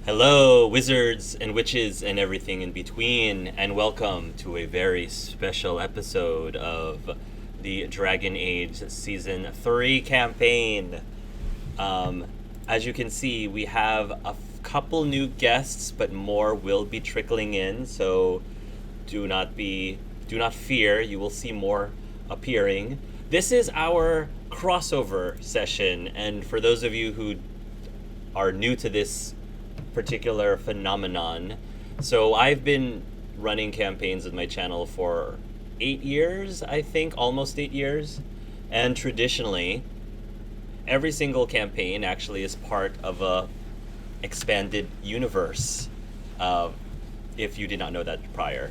Hello, wizards and witches and everything in between, and welcome to a very special episode of the Dragon Age Season 3 campaign. Um, as you can see, we have a couple new guests, but more will be trickling in, so do not fear, you will see more appearing. This is our crossover session, and for those of you who are new to this particular phenomenon. So I've been running campaigns with my channel for 8 years, I think, almost 8 years. And traditionally, every single campaign actually is part of a expanded universe. If you did not know that prior.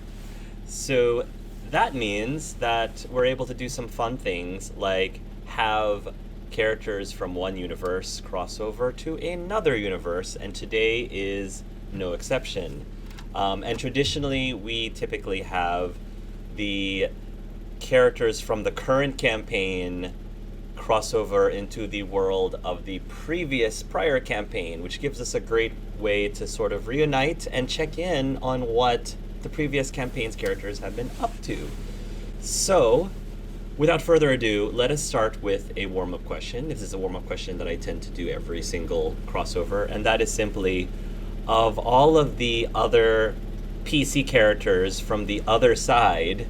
So that means that we're able to do some fun things like have characters from one universe cross over to another universe, and today is no exception. And traditionally, we typically have the characters from the current campaign crossover into the world of the prior campaign, which gives us a great way to sort of reunite and check in on what the previous campaign's characters have been up to. So, without further ado, let us start with a warm-up question. This is a warm-up question that I tend to do every single crossover, and that is simply, of all of the other PC characters from the other side,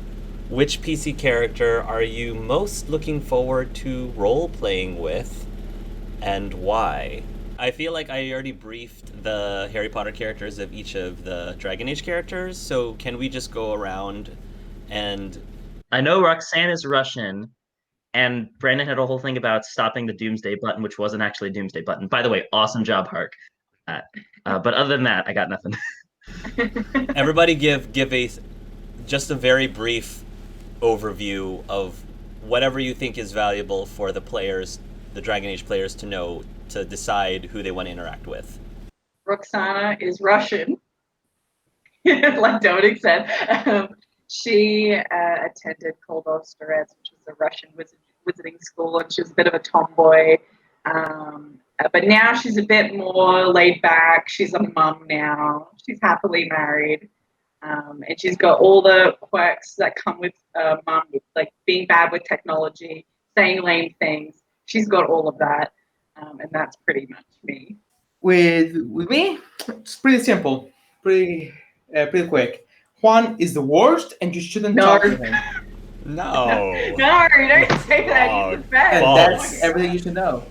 which PC character are you most looking forward to role-playing with, and why? I feel like I already briefed the Harry Potter characters of each of the Dragon Age characters, so can we just go around and... I know Roxanne is Russian, and Brandon had a whole thing about stopping the Doomsday button, which wasn't actually a Doomsday button. By the way, awesome job, Hark. But other than that, I got nothing. Everybody give a just a very brief overview of whatever you think is valuable for the players, the Dragon Age players, to know to decide who they want to interact with. Roxana is Russian, like Dominic said. She attended Koldov-Storets, which was a Russian wizarding school, and she was a bit of a tomboy. But now she's a bit more laid back. She's a mum now. She's happily married. And she's got all the quirks that come with mum, like being bad with technology, saying lame things. She's got all of that. And that's pretty much me. With me, it's pretty simple, pretty quick. Juan is the worst, and you shouldn't talk to him. No. No, don't say that. He's the best. And that's everything you should know.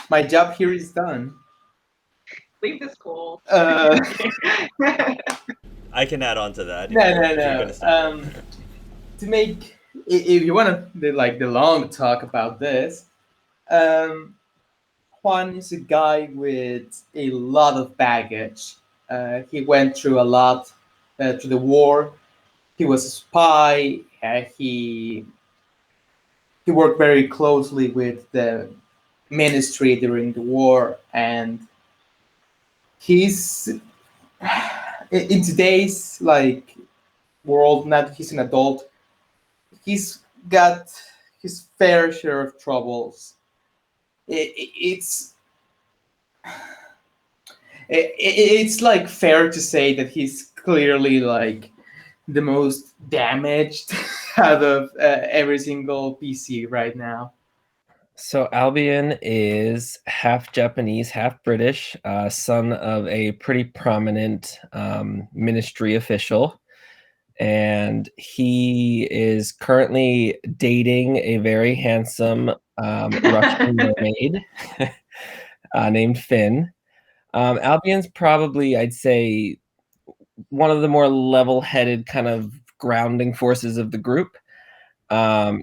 My job here is done. Leave this call. I can add on to that. No. To make, if you want to the long talk about this, Juan is a guy with a lot of baggage. He went through a lot through the war. He was a spy. He worked very closely with the ministry during the war, and he's in today's world. Now that he's an adult, he's got his fair share of troubles. It's fair to say that he's clearly the most damaged out of every single PC right now. So Albion is half Japanese, half British, son of a pretty prominent ministry official. And he is currently dating a very handsome Russian mermaid named Finn. Albion's probably, I'd say, one of the more level-headed kind of grounding forces of the group.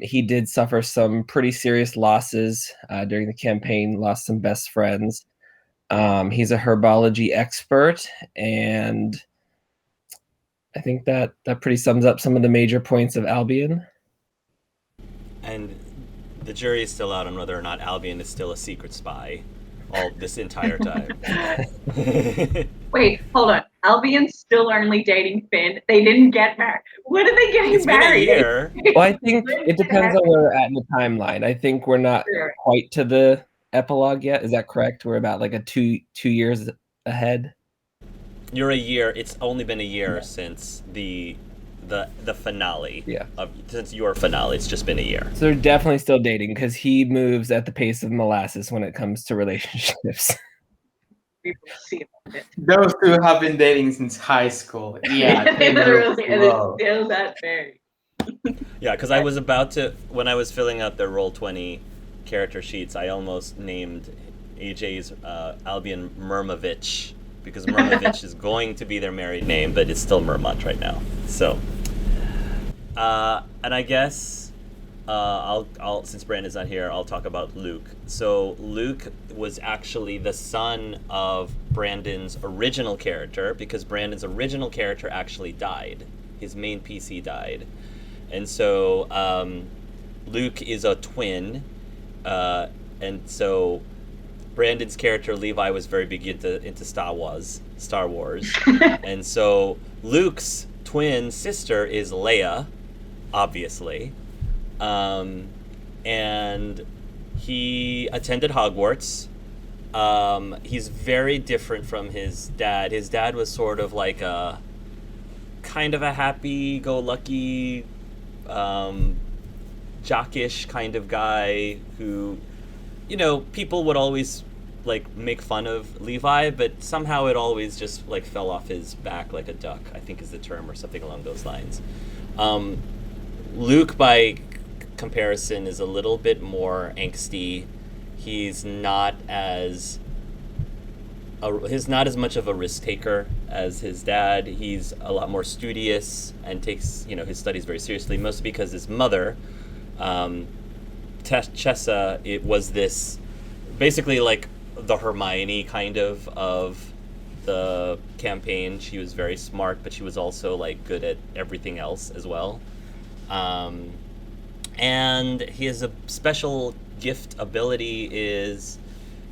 He did suffer some pretty serious losses during the campaign, lost some best friends. He's a herbology expert, and I think that pretty sums up some of the major points of Albion. And the jury is still out on whether or not Albion is still a secret spy all this entire time. Wait, hold on. Albion's still only dating Finn. They didn't get married. When are they getting married? Been a year. Well, I think it depends on where we're at in the timeline. I think we're not quite to the epilogue yet. Is that correct? We're about like a two years ahead. You're a year. It's only been a year since the finale. Yeah. Since your finale, it's just been a year. So they're definitely still dating because he moves at the pace of molasses when it comes to relationships. We will see about it. Those two have been dating since high school. Yeah, they move Literally, and slow. it's still that very. Yeah, because I was about to, when I was filling out the Roll20 character sheets, I almost named AJ's Albion Murmovich, because Murmovich is going to be their married name, but it's still Murmont right now. So, and I guess I'll since Brandon's not here, I'll talk about Luke. So Luke was actually the son of Brandon's original character, because Brandon's original character actually died. His main PC died. And so Luke is a twin, and so Brandon's character Levi was very big into Star Wars, and so Luke's twin sister is Leia, obviously, and he attended Hogwarts. He's very different from his dad. His dad was sort of like a kind of a happy-go-lucky, jockish kind of guy who, you know, people would always like make fun of Levi, but somehow it always just like fell off his back like a duck, I think is the term, or something along those lines. Luke, by comparison, is a little bit more angsty. He's not as much of a risk taker as his dad. He's a lot more studious and takes, you know, his studies very seriously, mostly because his mother, Chessa, it was this basically like the Hermione kind of the campaign. She was very smart, but she was also like good at everything else as well. And his special gift ability is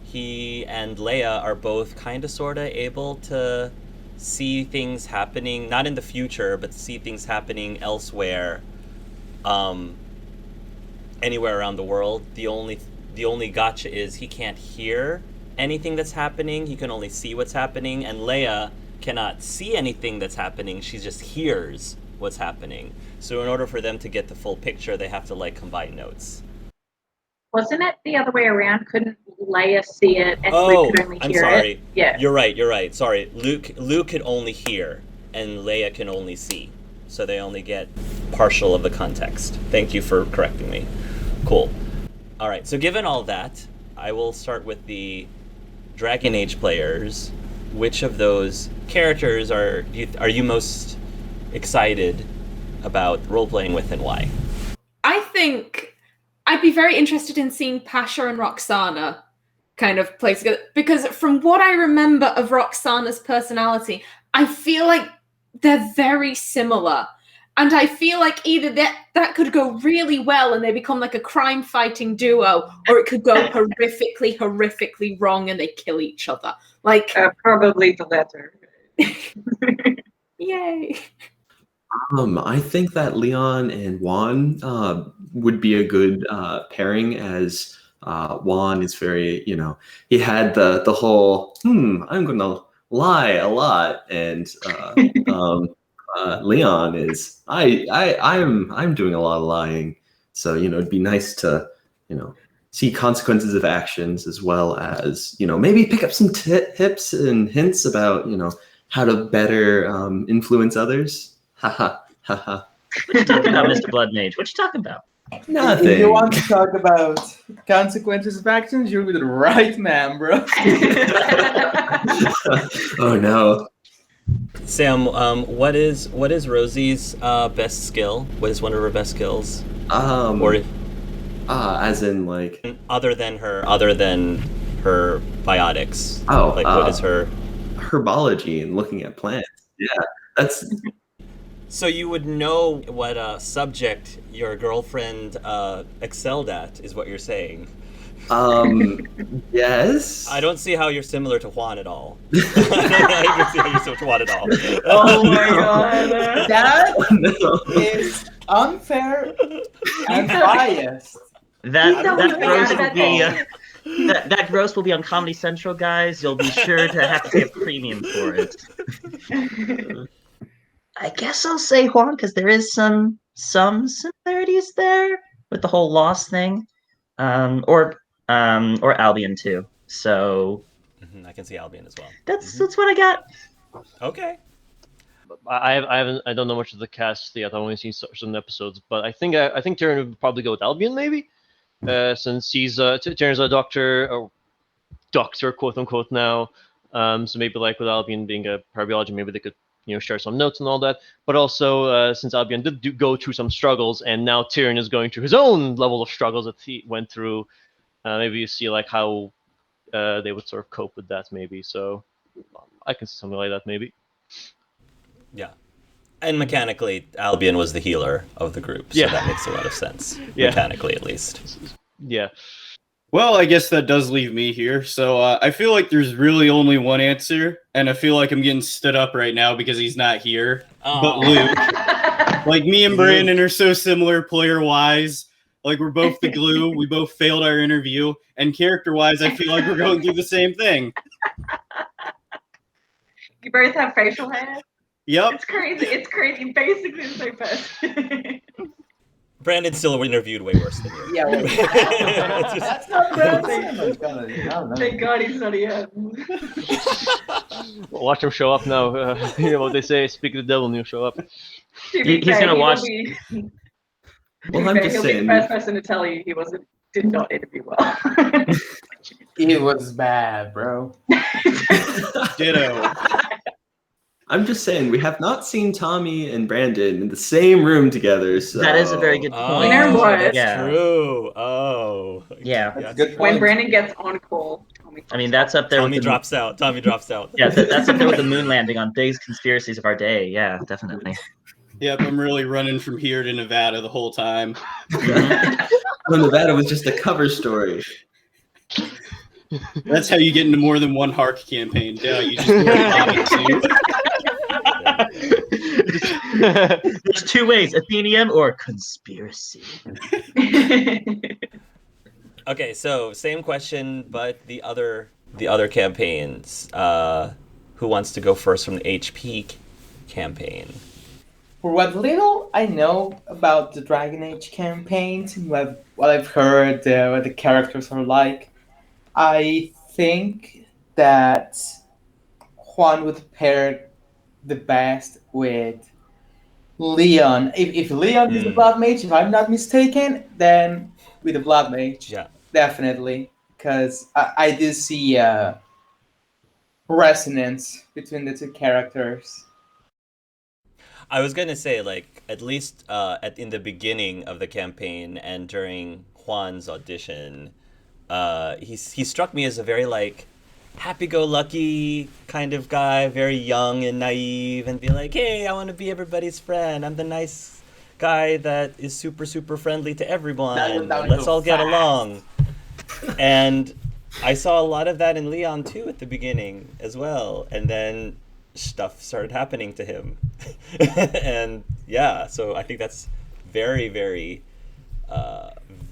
he and Leia are both kind of sort of able to see things happening, not in the future, but see things happening elsewhere, anywhere around the world. The only gotcha is he can't hear anything that's happening. He can only see what's happening, and Leia cannot see anything that's happening. She just hears what's happening. So in order for them to get the full picture, they have to like combine notes. Wasn't it the other way around? Couldn't Leia see it and Luke could only hear sorry. it? Yeah. You're right. Sorry. Luke could only hear, and Leia can only see. So they only get partial of the context. Thank you for correcting me. Cool. All right. So given all that, I will start with the Dragon Age players. Which of those characters are you most excited about role-playing with, and why? I think I'd be very interested in seeing Pasha and Roxana kind of play together, because from what I remember of Roxana's personality, I feel like they're very similar. And I feel like either that could go really well and they become like a crime-fighting duo, or it could go horrifically wrong and they kill each other. Like probably the latter. Yay. I think that Leon and Juan would be a good pairing, as Juan is very, you know, he had the whole, I'm going to lie a lot. And Leon is, I'm doing a lot of lying. So, you know, it'd be nice to, you know, see consequences of actions, as well as, you know, maybe pick up some tips and hints about, you know, how to better influence others. Haha. What you talking about, Mr. Blood Mage? What you talking about? Nothing. If you want to talk about consequences of actions, you're with the right man, bro. Oh no. Sam, what is Rosie's best skill? What is one of her best skills? As in like other than her biotics. Oh, like what is her herbology and looking at plants? Yeah, that's. So you would know what subject your girlfriend excelled at, is what you're saying. Yes. I don't see how you're similar to Juan at all. I don't see how you're similar to Juan at all. Oh my god. That is unfair and biased. That don't that wanna be gross out of will that be thing. that gross will be on Comedy Central, guys. You'll be sure to have to pay a premium for it. I guess I'll say Juan because there is some similarities there with the whole loss thing, or Albion too. So I can see Albion as well. that's what I got. Okay. I don't know much of the cast yet. I've only seen some episodes, but I think Tyrion would probably go with Albion maybe, since he's Tyrion's a doctor quote unquote now. So maybe like with Albion being a parabiology, maybe they could share some notes and all that. But also since Albion did go through some struggles, and now Tyrion is going through his own level of struggles that he went through, maybe you see like how they would sort of cope with that maybe. So I can see something like that maybe. Yeah. And mechanically, Albion was the healer of the group, so Yeah. that makes a lot of sense. Yeah. Mechanically, at least. Yeah. Well, I guess that does leave me here. So I feel like there's really only one answer, and I feel like I'm getting stood up right now because he's not here. But Aw. Luke, like me and Brandon are so similar player-wise. Like we're both the glue. We both failed our interview, and character-wise, I feel like we're going through the same thing. You both have facial hair. Yep. It's crazy. It's crazy. Basically the same person. Brandon still interviewed way worse than you. Yeah, well, It's just- that's not Brandon. I don't know. Thank God he's not here. Watch him show up now. You know what they say: speak to the devil and he'll show up. To be He's fair, gonna he will watch- be- Well, I'm just he'll be saying. the first person to tell you he did not interview well. It was bad, bro. Ditto. I'm just saying we have not seen Tommy and Brandon in the same room together. So That is a very good Oh, point. You know what? that's Yeah. true. Oh. Yeah. That's a good When point. Brandon gets on call, Tommy. I mean, that's up there Tommy with the, drops out. Tommy drops out. yeah, that's up there with the moon landing on biggest conspiracies of our day. Yeah, definitely. Yep, I'm really running from here to Nevada the whole time. well, Nevada was just a cover story. That's how you get into more than one Hark campaign. Duh, you just go to too. There's two ways: Athenium or conspiracy. Okay, so same question, but the other campaigns. Who wants to go first from the HP campaign? For what little I know about the Dragon Age campaigns, and what I've heard, what the characters are like, I think that Juan would pair the best with Leon. If Leon is the Blood Mage, if I'm not mistaken, then with the Blood Mage. Yeah. Definitely. Because I do see resonance between the two characters. I was gonna say, like, at least in the beginning of the campaign and during Juan's audition, he struck me as a very like happy-go-lucky kind of guy, very young and naive, and be like, hey, I want to be everybody's friend. I'm the nice guy that is super, super friendly to everyone. Let's all get along. And I saw a lot of that in Leon too at the beginning as well, and then stuff started happening to him. And yeah, so I think that's very, very,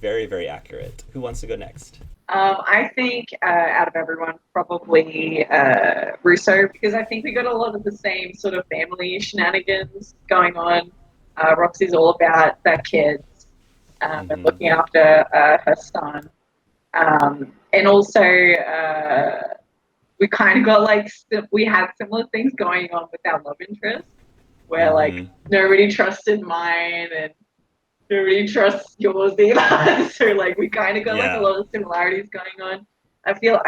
very, very accurate. Who wants to go next? I think out of everyone, probably Russo, because I think we got a lot of the same sort of family shenanigans going on. Roxy's all about their kids and looking after her son. And also, we kind of got like, we had similar things going on with our love interest, where like nobody trusted mine and nobody trusts yours either. So like we kind of got like a lot of similarities going on. I feel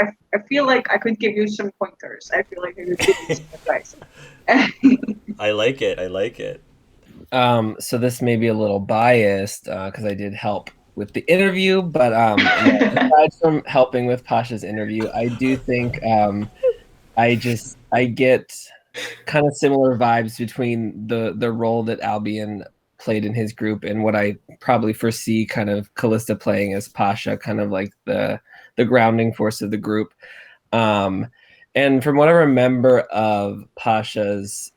like I could give you some pointers. I feel like I could give you some advice. I like it. So this may be a little biased because I did help with the interview, but aside from helping with Pasha's interview, I do think I get kind of similar vibes between the role that Albion played in his group and what I probably foresee kind of Callista playing as Pasha, kind of like the grounding force of the group. And from what I remember of Pasha's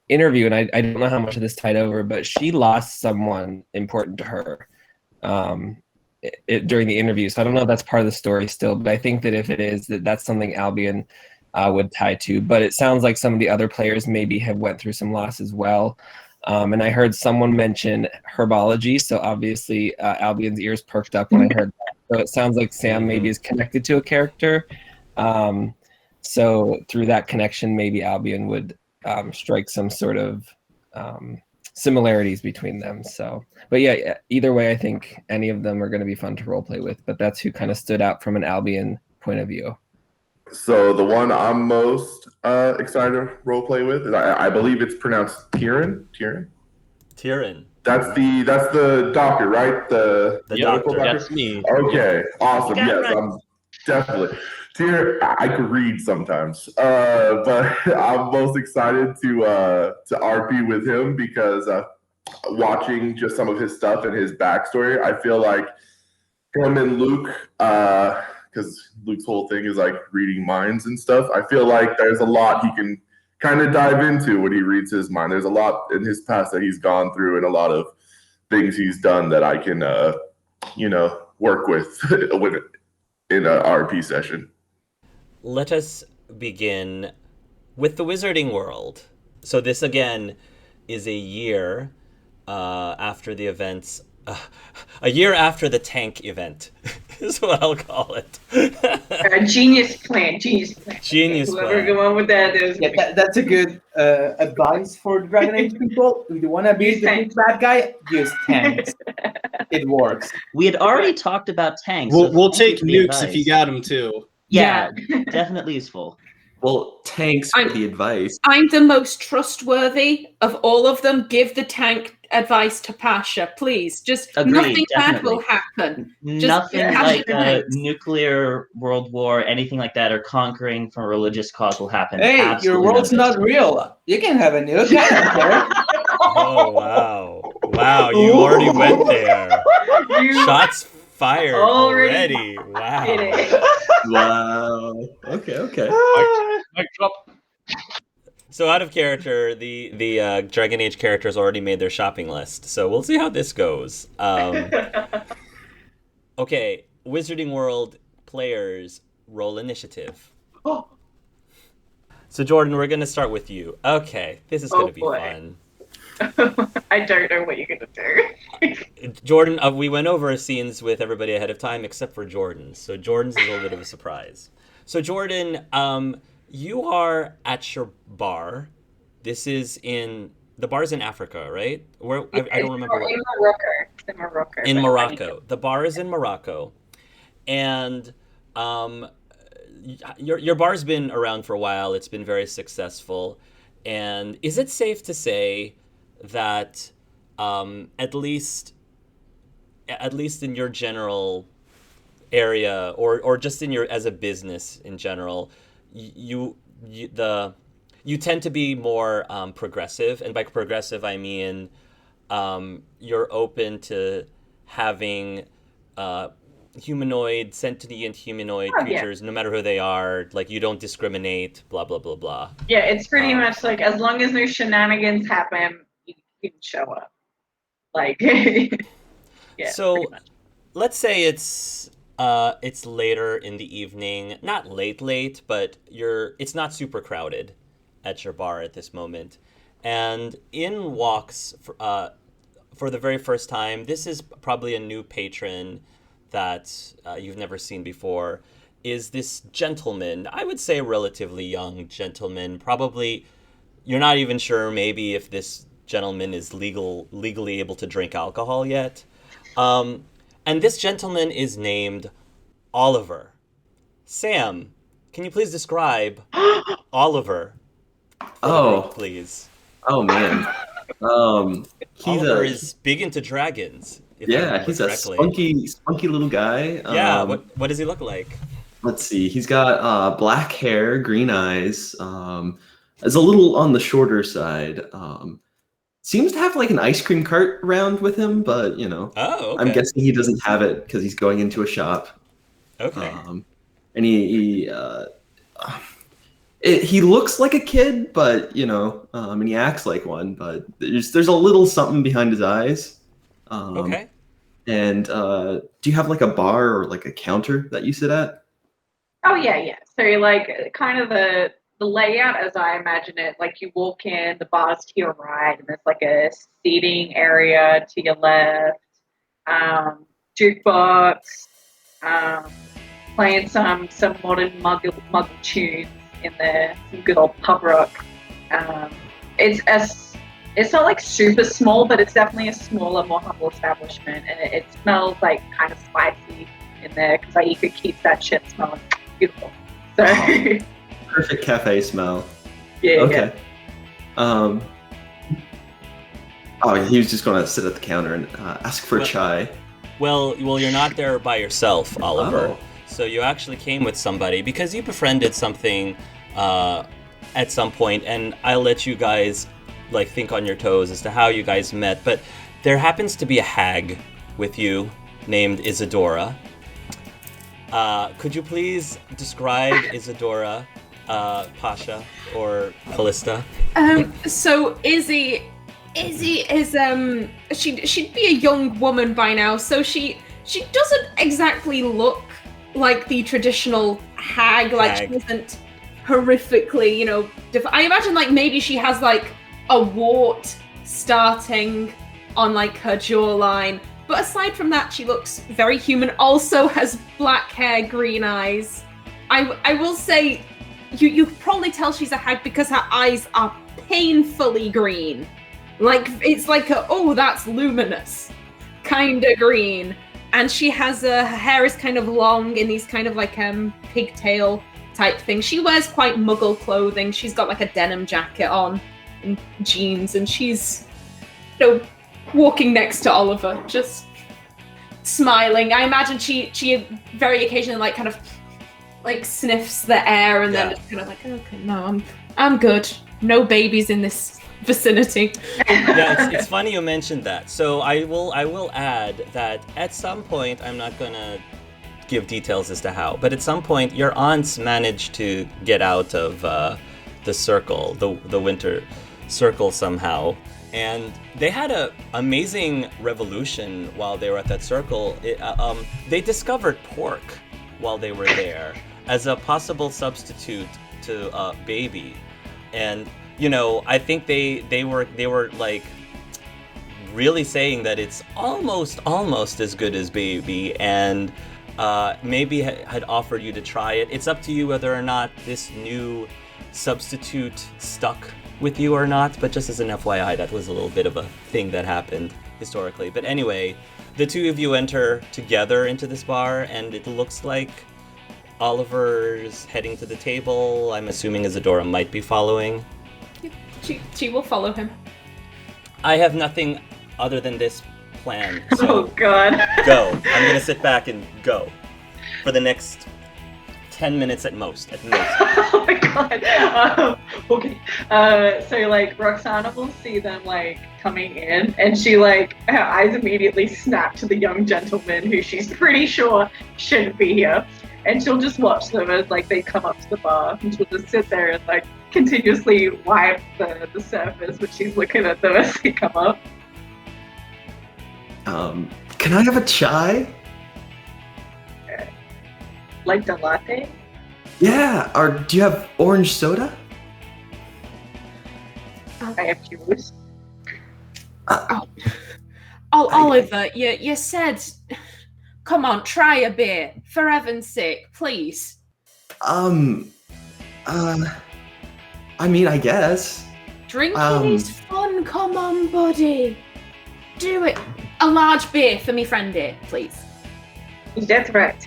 interview, and I don't know how much of this tied over, but she lost someone important to her during the interview. So I don't know if that's part of the story still, but I think that if it is, that's something Albion would tie to. But it sounds like some of the other players maybe have went through some loss as well. And I heard someone mention herbology, so obviously Albion's ears perked up when I heard that. So it sounds like Sam maybe is connected to a character. So through that connection, maybe Albion would strike some sort of similarities between them. So, but yeah, either way, I think any of them are going to be fun to roleplay with. But that's who kind of stood out from an Albion point of view. So the one I'm most excited to roleplay with is I believe it's pronounced Tyrion. That's the doctor, right? The doctor. That's me. Okay, awesome. Yes, right. I'm definitely. Tyrion, I could read sometimes, but I'm most excited to RP with him because watching just some of his stuff and his backstory, I feel like him and Luke, because Luke's whole thing is like reading minds and stuff. I feel like there's a lot he can kind of dive into when he reads his mind. There's a lot in his past that he's gone through and a lot of things he's done that I can, work with in a RP session. Let us begin with the Wizarding World. So this again is a year after the events, a year after the tank event is what I'll call it. Genius plan. Whoever plan. go on with that is. Yeah, that's a good advice for the Dragon Age people. If you want to be the big bad guy, use tanks. It works. We had already talked about tanks. We'll so thank take you for the nukes if advice. you got them too. Yeah, definitely useful. Well, tanks for the advice. I'm the most trustworthy of all of them. Give the tank advice to Pasha, please. Just Agreed, nothing bad definitely. will happen. Nothing Pasha like a thanks. nuclear world war, anything like that, or conquering from a religious cause will happen. Hey, your Absolutely world's nothing. not real. You can have a nuke. I don't care. Oh wow! You already went there. Shots fired already. Wow. Wow. Okay. Mic drop. So out of character, the Dragon Age characters already made their shopping list. So we'll see how this goes. Okay, Wizarding World players roll initiative. So Jordan, we're gonna start with you. Okay, this is gonna be fun. I don't know what you're gonna do. Jordan, we went over scenes with everybody ahead of time except for Jordan. So Jordan's a little bit of a surprise. So Jordan, you are at your bar. This is the bar's in Africa, right? Where I don't remember. In Morocco. The bar is in Morocco, and your bar's been around for a while. It's been very successful, and is it safe to say that at least in your general area or just in your as a business in general, you tend to be more progressive, and by progressive I mean you're open to having sentient humanoid creatures, no matter who they are. Like, you don't discriminate, blah blah blah blah. Yeah, it's pretty much like as long as no shenanigans happen, you can show up. Like, yeah. So, let's say it's later in the evening, not late, but it's not super crowded at your bar at this moment, and in walks for the very first time. This is probably a new patron that you've never seen before. Is this gentleman? I would say a relatively young gentleman. Probably you're not even sure maybe if this gentleman is legally able to drink alcohol yet. And this gentleman is named Oliver. Sam, can you please describe Oliver? Please. Oh man. Oliver is big into dragons. He's a spunky little guy. Yeah, what does he look like? Let's see. He's got black hair, green eyes. Is a little on the shorter side. Seems to have like an ice cream cart around with him, but Oh, okay. I'm guessing he doesn't have it because he's going into a shop. Okay. And he looks like a kid, but and he acts like one, but there's a little something behind his eyes. Okay. And do you have like a bar or like a counter that you sit at? Oh yeah. So like kind of the layout as I imagine it, like you walk in, the bar's to your right, and there's like a seating area to your left, jukebox, playing some modern muggle tunes in there, some good old pub rock. It's not like super small, but it's definitely a smaller, more humble establishment, and it smells like kind of spicy in there because like you could keep that shit smelling beautiful. So Perfect cafe smell. yeah. Okay. Oh, he was just going to sit at the counter and ask for chai. Well, you're not there by yourself, Oliver. Oh. So you actually came with somebody because you befriended something at some point, and I'll let you guys like think on your toes as to how you guys met. But there happens to be a hag with you named Isadora. Could you please describe Isadora, Pasha, or Callista? So Izzy is she'd be a young woman by now, so she doesn't exactly look like the traditional hag. Like she isn't horrifically, I imagine like maybe she has like a wart starting on like her jawline. But aside from that, she looks very human. Also has black hair, green eyes. I will say, you probably tell she's a hag because her eyes are painfully green. Like, it's like that's luminous kind of green. And she has her hair is kind of long in these kind of like pigtail type thing. She wears quite muggle clothing. She's got like a denim jacket on and jeans, and she's walking next to Oliver, just smiling. I imagine she very occasionally like kind of like sniffs the air and then just kind of like, okay, no, I'm good. No babies in this vicinity. Yeah, it's funny you mentioned that. So I will add that at some point, I'm not gonna give details as to how, but at some point your aunts managed to get out of the circle, the winter circle somehow. And they had an amazing revolution while they were at that circle. They discovered pork while they were there as a possible substitute to baby. And I think they were like really saying that it's almost as good as baby, and maybe had offered you to try it. It's up to you whether or not this new substitute stuck with you or not, but just as an FYI, that was a little bit of a thing that happened historically. But anyway, the two of you enter together into this bar, and it looks like Oliver's heading to the table. I'm assuming Isadora might be following. She will follow him. I have nothing other than this plan. So oh god. Go. I'm gonna sit back and go for the next 10 minutes at most. Oh my god. Okay. So like Roxana will see them like coming in, and she like her eyes immediately snap to the young gentleman who she's pretty sure shouldn't be here, and she'll just watch them as like they come up to the bar, and she'll just sit there and like continuously wipe the surface when she's looking at them as they come up. Can I have a chai? Like the latte? Yeah, or do you have orange soda? I have juice. Oliver, you said, come on, try a beer, for heaven's sake, please. I mean, I guess. Drinking is fun, come on, buddy. Do it. A large beer for me friend here, please. That's right.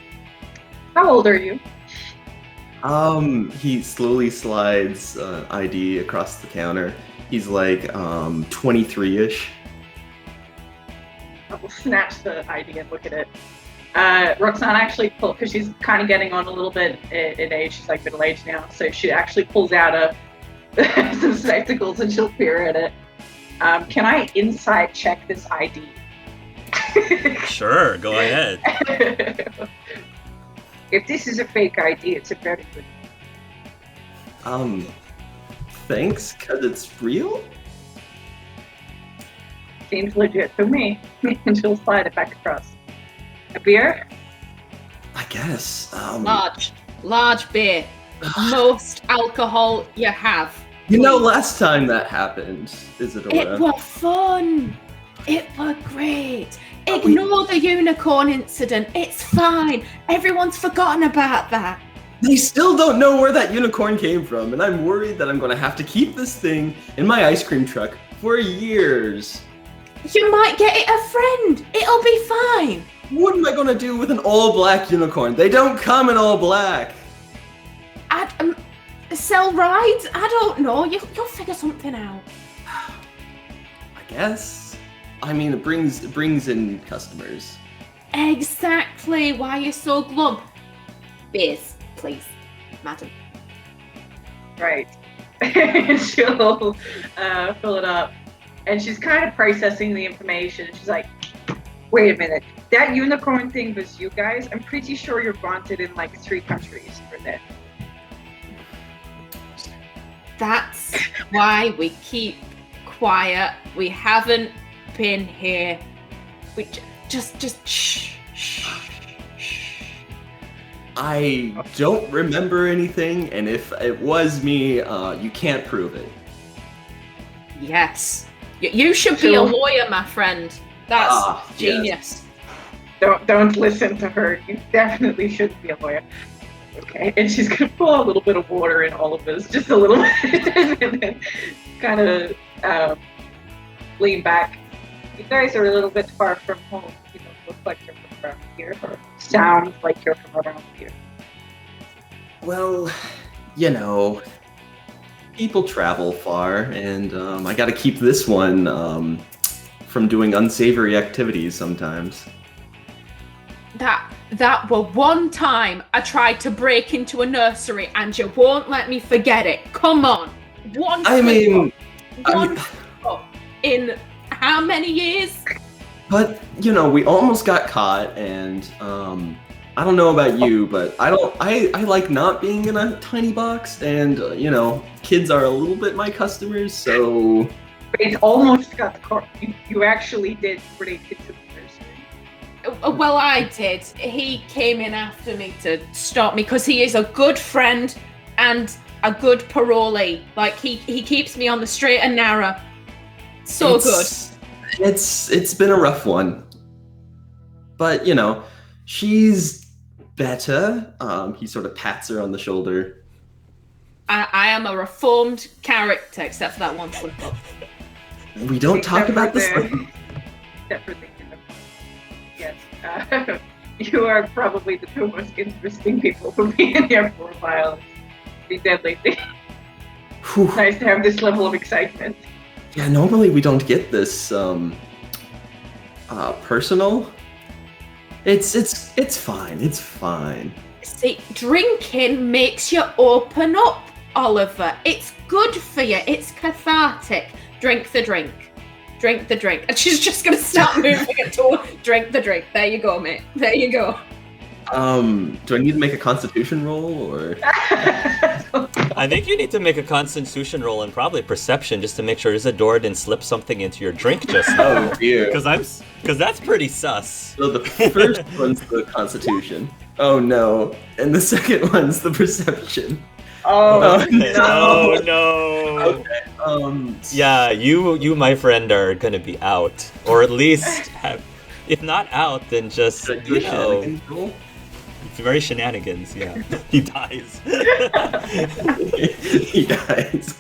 How old are you? He slowly slides ID across the counter. He's like 23-ish. I will snatch the ID and look at it. Roxana actually because she's kind of getting on a little bit in age. She's like middle-aged now, so she actually pulls out some spectacles and she'll peer at it. Can I inside check this ID? Sure, go ahead. If this is a fake ID, it's a very good Thanks, cause it's real? seems legit to me. And she'll slide it back across. A beer? I guess. Large beer. Most alcohol you have. You know, last time that happened, Isadora. It was fun. It was great. Ignore the unicorn incident. It's fine. Everyone's forgotten about that. They still don't know where that unicorn came from, and I'm worried that I'm going to have to keep this thing in my ice cream truck for years. You might get it a friend. It'll be fine. What am I going to do with an all-black unicorn? They don't come in all black. Sell rides? I don't know. You'll figure something out. I guess. I mean, it brings in customers. Exactly. Why are you so glum? Beers, please, madam. Right. She'll fill it up. And she's kind of processing the information. She's like, wait a minute. That unicorn thing was you guys? I'm pretty sure you're wanted in like 3 countries for that. That's why we keep quiet. We haven't been here. We just shh. I don't remember anything, and if it was me, you can't prove it. Yes. You should be a lawyer, my friend. That's genius. Yes. Don't listen to her. You definitely shouldn't be a lawyer. Okay, and she's gonna pour a little bit of water in all of this, just a little bit, and then kind of lean back. You guys are a little bit far from home. You don't look like you're from around here, or sound like you're from around here. Well, you know, people travel far, and I got to keep this one from doing unsavory activities sometimes. That were one time I tried to break into a nursery and you won't let me forget it. Come on. In how many years? But, you know, we almost got caught, and I don't know about you, but I like not being in a tiny box, and, you know, kids are a little bit my customers, so... It almost got caught. You actually did break into the nursery. Well, I did. He came in after me to stop me because he is a good friend and a good parolee. Like, he keeps me on the straight and narrow. So good. It's been a rough one. But, you know, she's better. He sort of pats her on the shoulder. I am a reformed character, except for that one slip up. We don't talk about this. Except for thinking of yes. You are probably the 2 most interesting people for me in here for a while. Be dead lately. Nice to have this level of excitement. Yeah, normally we don't get this personal. It's fine. It's fine. See, drinking makes you open up, Oliver. It's good for you. It's cathartic. Drink the drink. Drink the drink. And she's just going to start moving it toward drink the drink. There you go, mate. There you go. Do I need to make a constitution roll, or? I think you need to make a constitution roll and probably perception just to make sure Isadora didn't slip something into your drink just now. Oh dear. Because that's pretty sus. So the first one's the constitution. Oh no. And the second one's the perception. Oh no. Okay. Yeah, you my friend are gonna be out, or at least if not out, then just you know. Very shenanigans, yeah. He dies. He dies.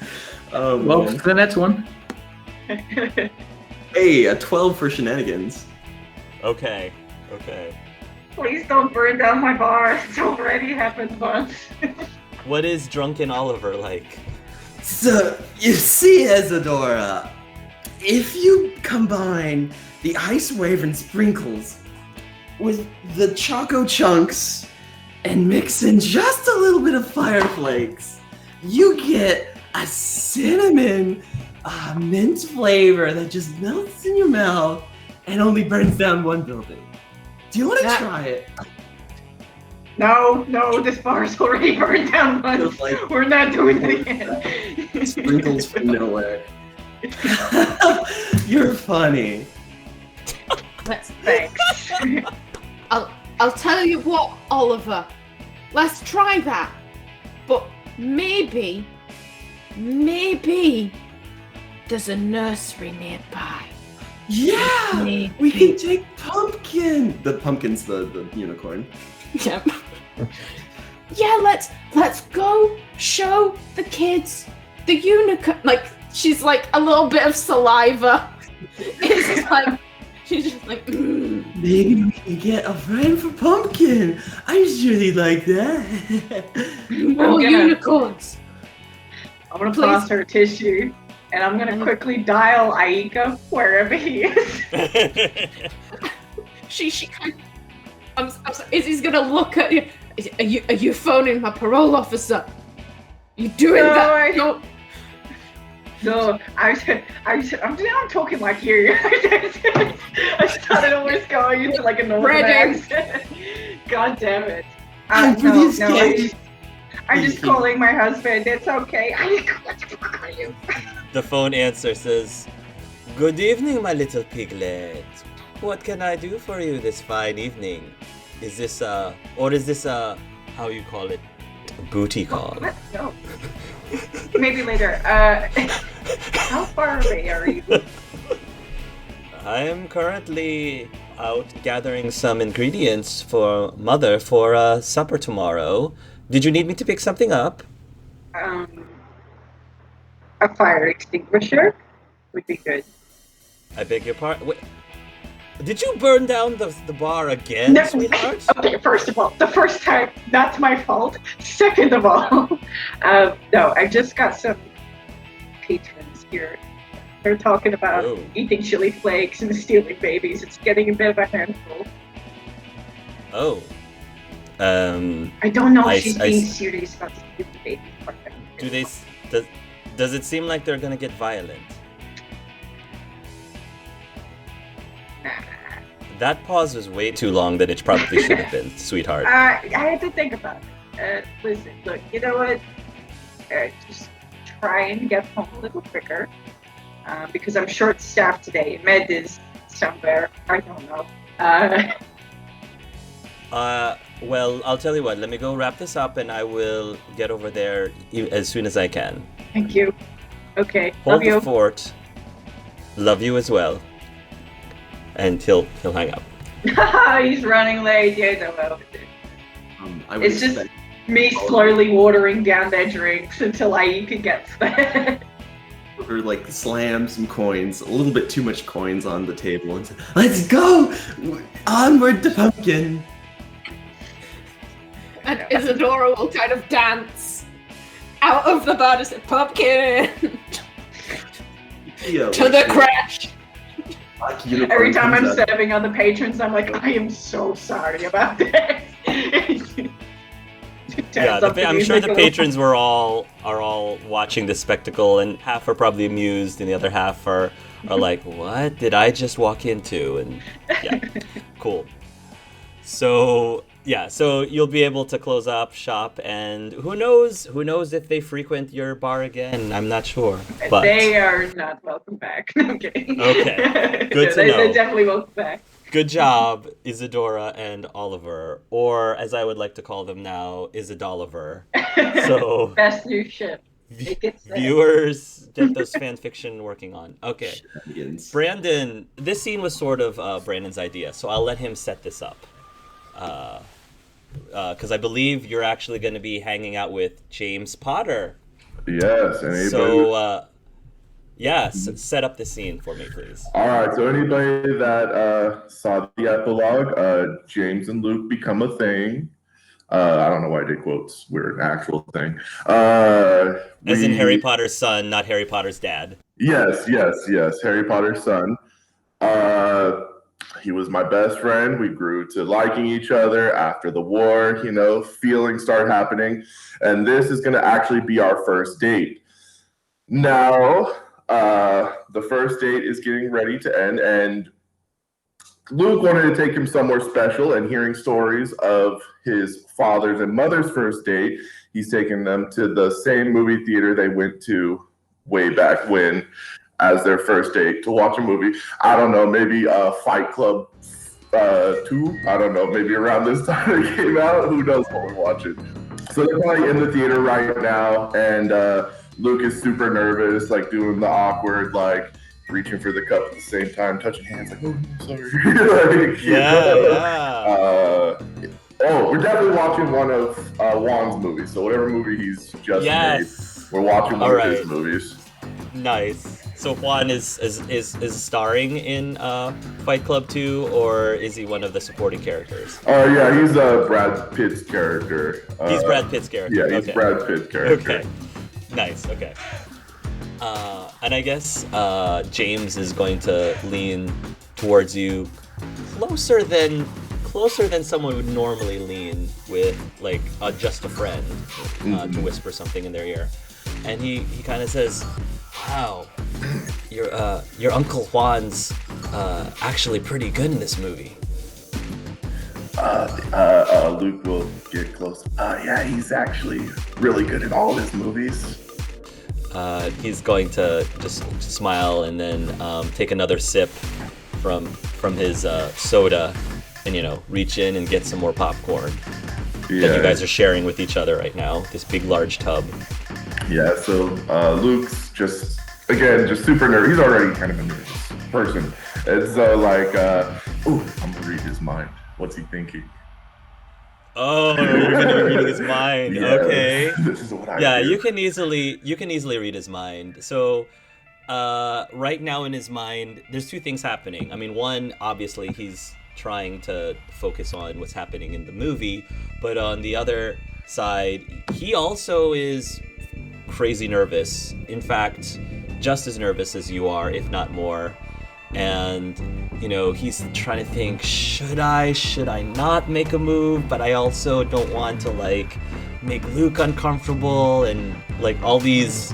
Well, to the next one. Hey, a 12 for shenanigans. Okay. Please don't burn down my bar. It's already happened once. What is Drunken Oliver like? So, you see, Isadora, if you combine the Ice Wave and Sprinkles with the Choco Chunks and mix in just a little bit of Fire Flakes, you get a cinnamon mint flavor that just melts in your mouth and only burns down one building. Do you want to try it? No, this bar's already burned down once. We're not doing it again. Sprinkles from nowhere. You're funny. Thanks. I'll tell you what, Oliver. Let's try that. But maybe there's a nursery nearby. Yeah, Maybe. we can take Pumpkin. The pumpkin's the unicorn. Yeah. Yeah, let's go show the kids the unicorn. Like, she's like a little bit of saliva. It's like she's just like Maybe we can get a friend for Pumpkin. I'm sure he'd like that. more unicorns. I'm gonna pass her tissue, and I'm gonna quickly dial Aika wherever he is. She kind of, I'm sorry, Izzy's gonna look at you. Are you phoning my parole officer? You doing No, that? No, I'm talking like you. I started almost going into like a northern accent. God damn it. I'm just calling my husband. It's okay. What the fuck are you? The phone answer says, "Good evening, my little piglet. What can I do for you this fine evening? Is this how you call it, booty call?" What? No. Maybe later. How far away are you? I am currently out gathering some ingredients for Mother for supper tomorrow. Did you need me to pick something up? A fire extinguisher would be good. I beg your pardon. Wait, did you burn down the bar again, No. sweetheart? Okay, first of all, the first time, that's my fault. Second of all, no, I just got some patrons here. They're talking about eating chili flakes and stealing babies. It's getting a bit of a handful. Oh. I don't know if she's being serious about stealing the baby part. Does it seem like they're gonna get violent? That pause was way too long than it probably should have been, sweetheart. I had to think about it. Listen, look, you know what? Just try and get home a little quicker. Because I'm short-staffed today. Med is somewhere. I don't know. Well, I'll tell you what. Let me go wrap this up, and I will get over there as soon as I can. Thank you. Okay. Hold Love you. the fort. Love you as well. And he'll hang up. He's running late. Yeah, no, well, I would it's just me slowly watering down their drinks until Aika gets there. Or like slam some coins, a little bit too much coins on the table, and say, "Let's go onward to Pumpkin." And Isadora will kind of dance out of the bar to say, "Pumpkin!" Yeah, to the crash. Every time I'm serving other patrons, I'm like, I am so sorry about this. Yeah, I'm sure the patrons are all watching this spectacle, and half are probably amused, and the other half are like, "What did I just walk into?" And yeah, cool. So you'll be able to close up shop, and who knows if they frequent your bar again. I'm not sure, but they are not welcome back. I'm kidding. Okay, good to know. They're definitely welcome back. Good job, Isadora and Oliver, or as I would like to call them now, Isadoliver. So best new ship. Viewers, get those fan fiction working on. Okay, Brandon. This scene was sort of Brandon's idea, so I'll let him set this up. Because I believe you're actually going to be hanging out with James Potter. Yes, and anybody. So, set up the scene for me, please. All right, so anybody that saw the epilogue, James and Luke become a thing. I don't know why I did quotes. We're an actual thing. As in Harry Potter's son, not Harry Potter's dad. Yes. Harry Potter's son. He was my best friend. We grew to liking each other after the war, feelings start happening. And this is going to actually be our first date. Now, the first date is getting ready to end, and Luke wanted to take him somewhere special, and hearing stories of his father's and mother's first date, he's taking them to the same movie theater they went to way back when. as their first date to watch a movie. I don't know, maybe Fight Club 2. I don't know, maybe around this time it came out. Who knows what we're watching? So they're probably in the theater right now, and Luke is super nervous, like doing the awkward, like reaching for the cup at the same time, touching hands, like, oh, sorry. Like, Yeah. Oh, we're definitely watching one of Juan's movies. So whatever movie he's just made, we're watching one of his movies. Nice. So Juan is starring in Fight Club 2, or is he one of the supporting characters? Oh yeah, he's Brad Pitt's character. He's Brad Pitt's character. Yeah, he's Brad Pitt's character. Okay. Nice. Okay. And I guess James is going to lean towards you closer than someone would normally lean with, like, just a friend, to whisper something in their ear. And he kind of says, "Wow, your Uncle Juan's actually pretty good in this movie." Luke will get close. Yeah, he's actually really good in all of his movies. He's going to just smile and then take another sip from his soda, and reach in and get some more popcorn that you guys are sharing with each other right now. This big, large tub. Yeah. So Luke's just super nervous. He's already kind of a nervous person, and so like, I'm gonna read his mind. What's he thinking? Oh, you're gonna be reading his mind. Yeah, Okay. This is what I do. you can easily read his mind. So, right now in his mind, there's two things happening. I mean, one, obviously, he's trying to focus on what's happening in the movie, but on the other side, he also is crazy nervous. In fact, just as nervous as you are, if not more. And he's trying to think, should I not make a move, but I also don't want to like make Luke uncomfortable, and like all these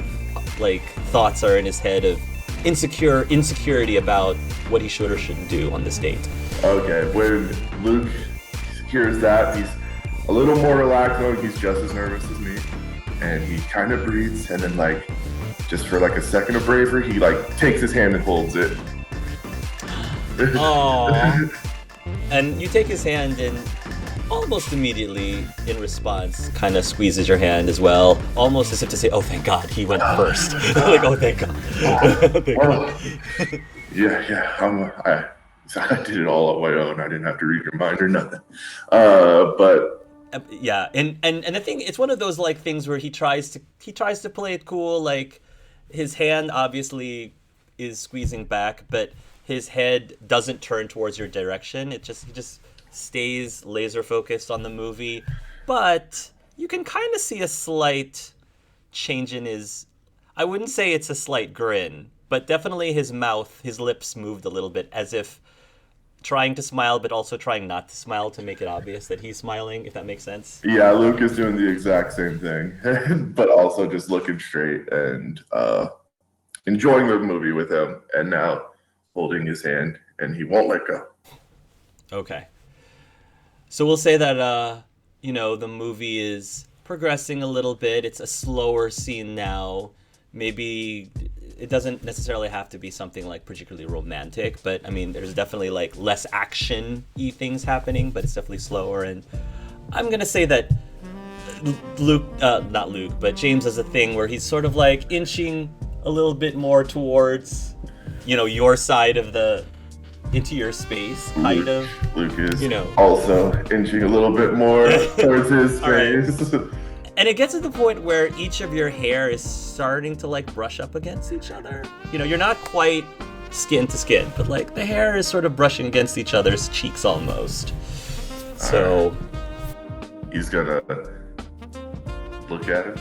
like thoughts are in his head of insecurity about what he should or shouldn't do on this date. Okay, when Luke hears that, he's a little more relaxed, knowing he's just as nervous as me, and he kind of breathes, and then like just for like a second of bravery, he like takes his hand and holds it. Aww. And you take his hand, and almost immediately in response kind of squeezes your hand as well, almost as if to say, oh thank God he went first. Like, oh thank God. Thank God. Yeah, I did it all on my own. I didn't have to read your mind or nothing. But yeah, and the thing, it's one of those like things where he tries to play it cool, like his hand obviously is squeezing back, but his head doesn't turn towards your direction. He just stays laser focused on the movie, but you can kind of see a slight change in his, I wouldn't say it's a slight grin, but definitely his lips moved a little bit, as if trying to smile, but also trying not to smile to make it obvious that he's smiling, if that makes sense. Yeah, Luke is doing the exact same thing, but also just looking straight and enjoying the movie with him, and now holding his hand, and he won't let go. Okay. So we'll say that, the movie is progressing a little bit. It's a slower scene now. Maybe it doesn't necessarily have to be something like particularly romantic, but I mean, there's definitely like less action-y things happening, but it's definitely slower. And I'm going to say that not Luke, but James has a thing where he's sort of like inching a little bit more towards, your side of into your space, kind of. Luke is also inching a little bit more towards his space. Right. And it gets to the point where each of your hair is starting to like brush up against each other. You're not quite skin to skin, but like the hair is sort of brushing against each other's cheeks almost. So he's gonna look at him.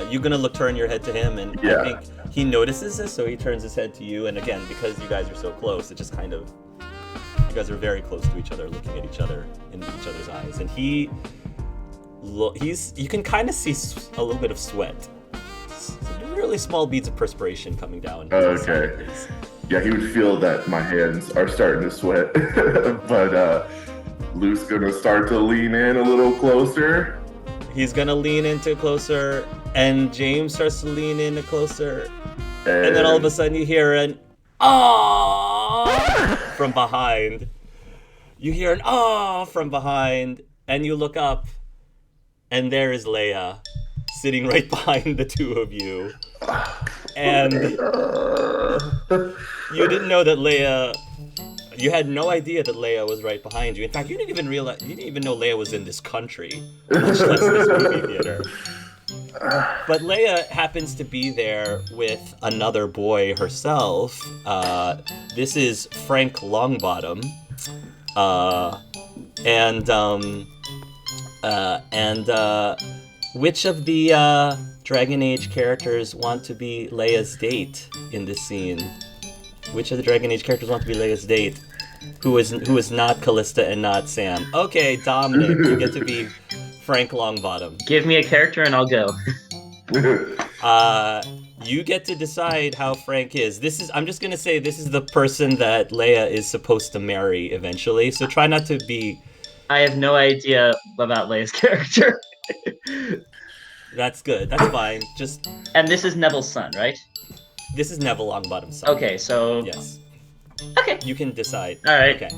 You're gonna turn your head to him, and I think he notices this, so he turns his head to you. And again, because you guys are so close, it just kind of, you guys are very close to each other, looking at each other in each other's eyes, and you can kind of see a little bit of sweat, really small beads of perspiration coming down. Okay. Yeah, he would feel that my hands are starting to sweat, but Luke's gonna start to lean in a little closer. He's gonna lean into closer, and James starts to lean in closer, And then all of a sudden you hear an "Aww" from behind. You hear an "Aww" from behind, and you look up, and there is Leia, sitting right behind the two of you. And you didn't know that Leia... You had no idea that Leia was right behind you. In fact, you didn't even know Leia was in this country, much less this movie theater. But Leia happens to be there with another boy herself. This is Frank Longbottom. Which of the Dragon Age characters want to be Leia's date in this scene? Which of the Dragon Age characters want to be Leia's date? Who is not Callista and not Sam? Okay, Dominic, you get to be Frank Longbottom. Give me a character and I'll go. You get to decide how Frank is. I'm just gonna say this is the person that Leia is supposed to marry eventually. So try not to be. I have no idea about Leia's character. That's good. That's fine. And this is Neville's son, right? This is Neville Longbottom's son. Okay, so yes. Okay. You can decide. All right. Okay.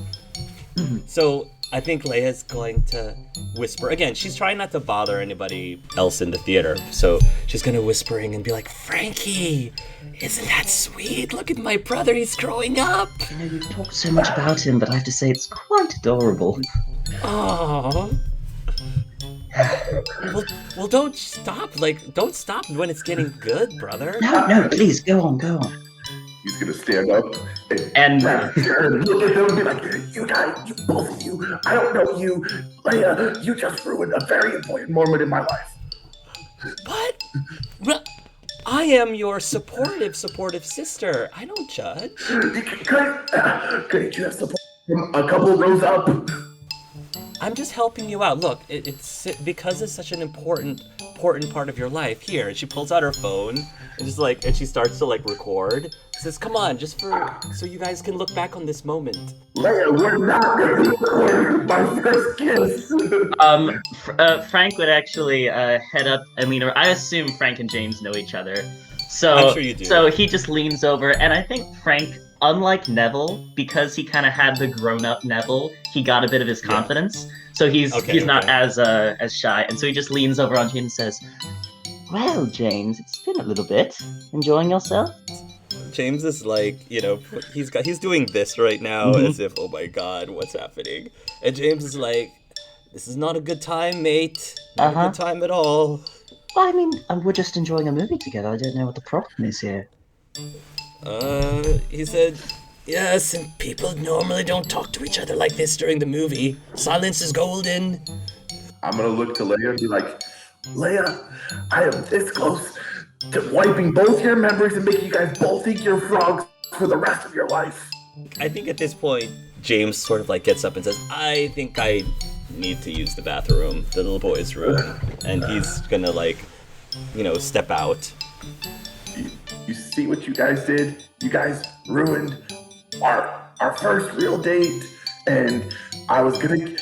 So I think Leia's going to whisper again. She's trying not to bother anybody else in the theater, so she's gonna whispering and be like, "Frankie, isn't that sweet? Look at my brother. He's growing up." You know, you've talked so much about him, but I have to say it's quite adorable. Aww. Well, don't stop. Don't stop when it's getting good, brother. No, please, go on. He's gonna stand up and look at them and be like, "You guys, both of you, I don't know you. Leia, you just ruined a very important moment in my life." What? Well, I am your supportive sister. I don't judge. Couldn't you have support from a couple rows up? I'm just helping you out. Look, it's because it's such an important part of your life. Here, and she pulls out her phone and she starts to record. Says, "Come on, just so you guys can look back on this moment." Leia, we're not gonna record my first kiss. Frank would actually head up. I mean, I assume Frank and James know each other, so I'm sure you do. So he just leans over, and I think Frank, unlike Neville, because he kind of had the grown-up Neville, he got a bit of his confidence. So he's not as shy, and so he just leans over on James and says, "Well, James, it's been a little bit. Enjoying yourself?" James is he's doing this right now as if, oh my god, what's happening? And James is like, "This is not a good time, mate. Not a good time at all." Well, I mean, we're just enjoying a movie together. I don't know what the problem is here. He said, "Yes, and people normally don't talk to each other like this during the movie. Silence is golden." I'm gonna look to Leia and be like, "Leia, I am this close to wiping both your memories and making you guys both think you're frogs for the rest of your life." I think at this point, James sort of gets up and says, "I think I need to use the bathroom, the little boy's room," and he's gonna step out. You see what you guys did? You guys ruined our first real date, and I was gonna.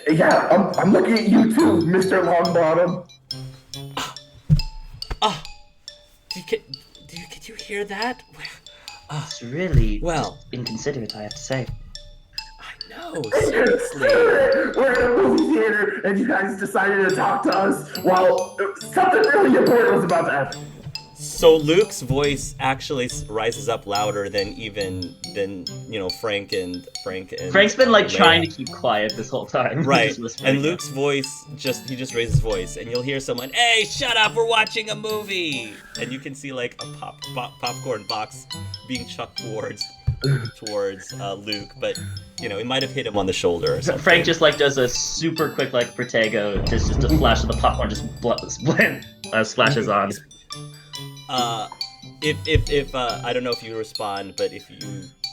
Yeah, I'm looking at you too, Mr. Longbottom. Did you hear that? It's really well inconsiderate, I have to say. I know, seriously. We're in a movie theater, and you guys decided to talk to us while something really important was about to happen. So Luke's voice actually rises up louder than Frank and Frank's been trying to keep quiet this whole time. Right. And Luke's voice he just raises his voice, and you'll hear someone, "Hey, shut up, we're watching a movie." And you can see a popcorn box being chucked towards Luke, but it might have hit him on the shoulder or something. Frank just does a super quick Protego, just a flash of the popcorn just splashes on. If I don't know if you respond, but if you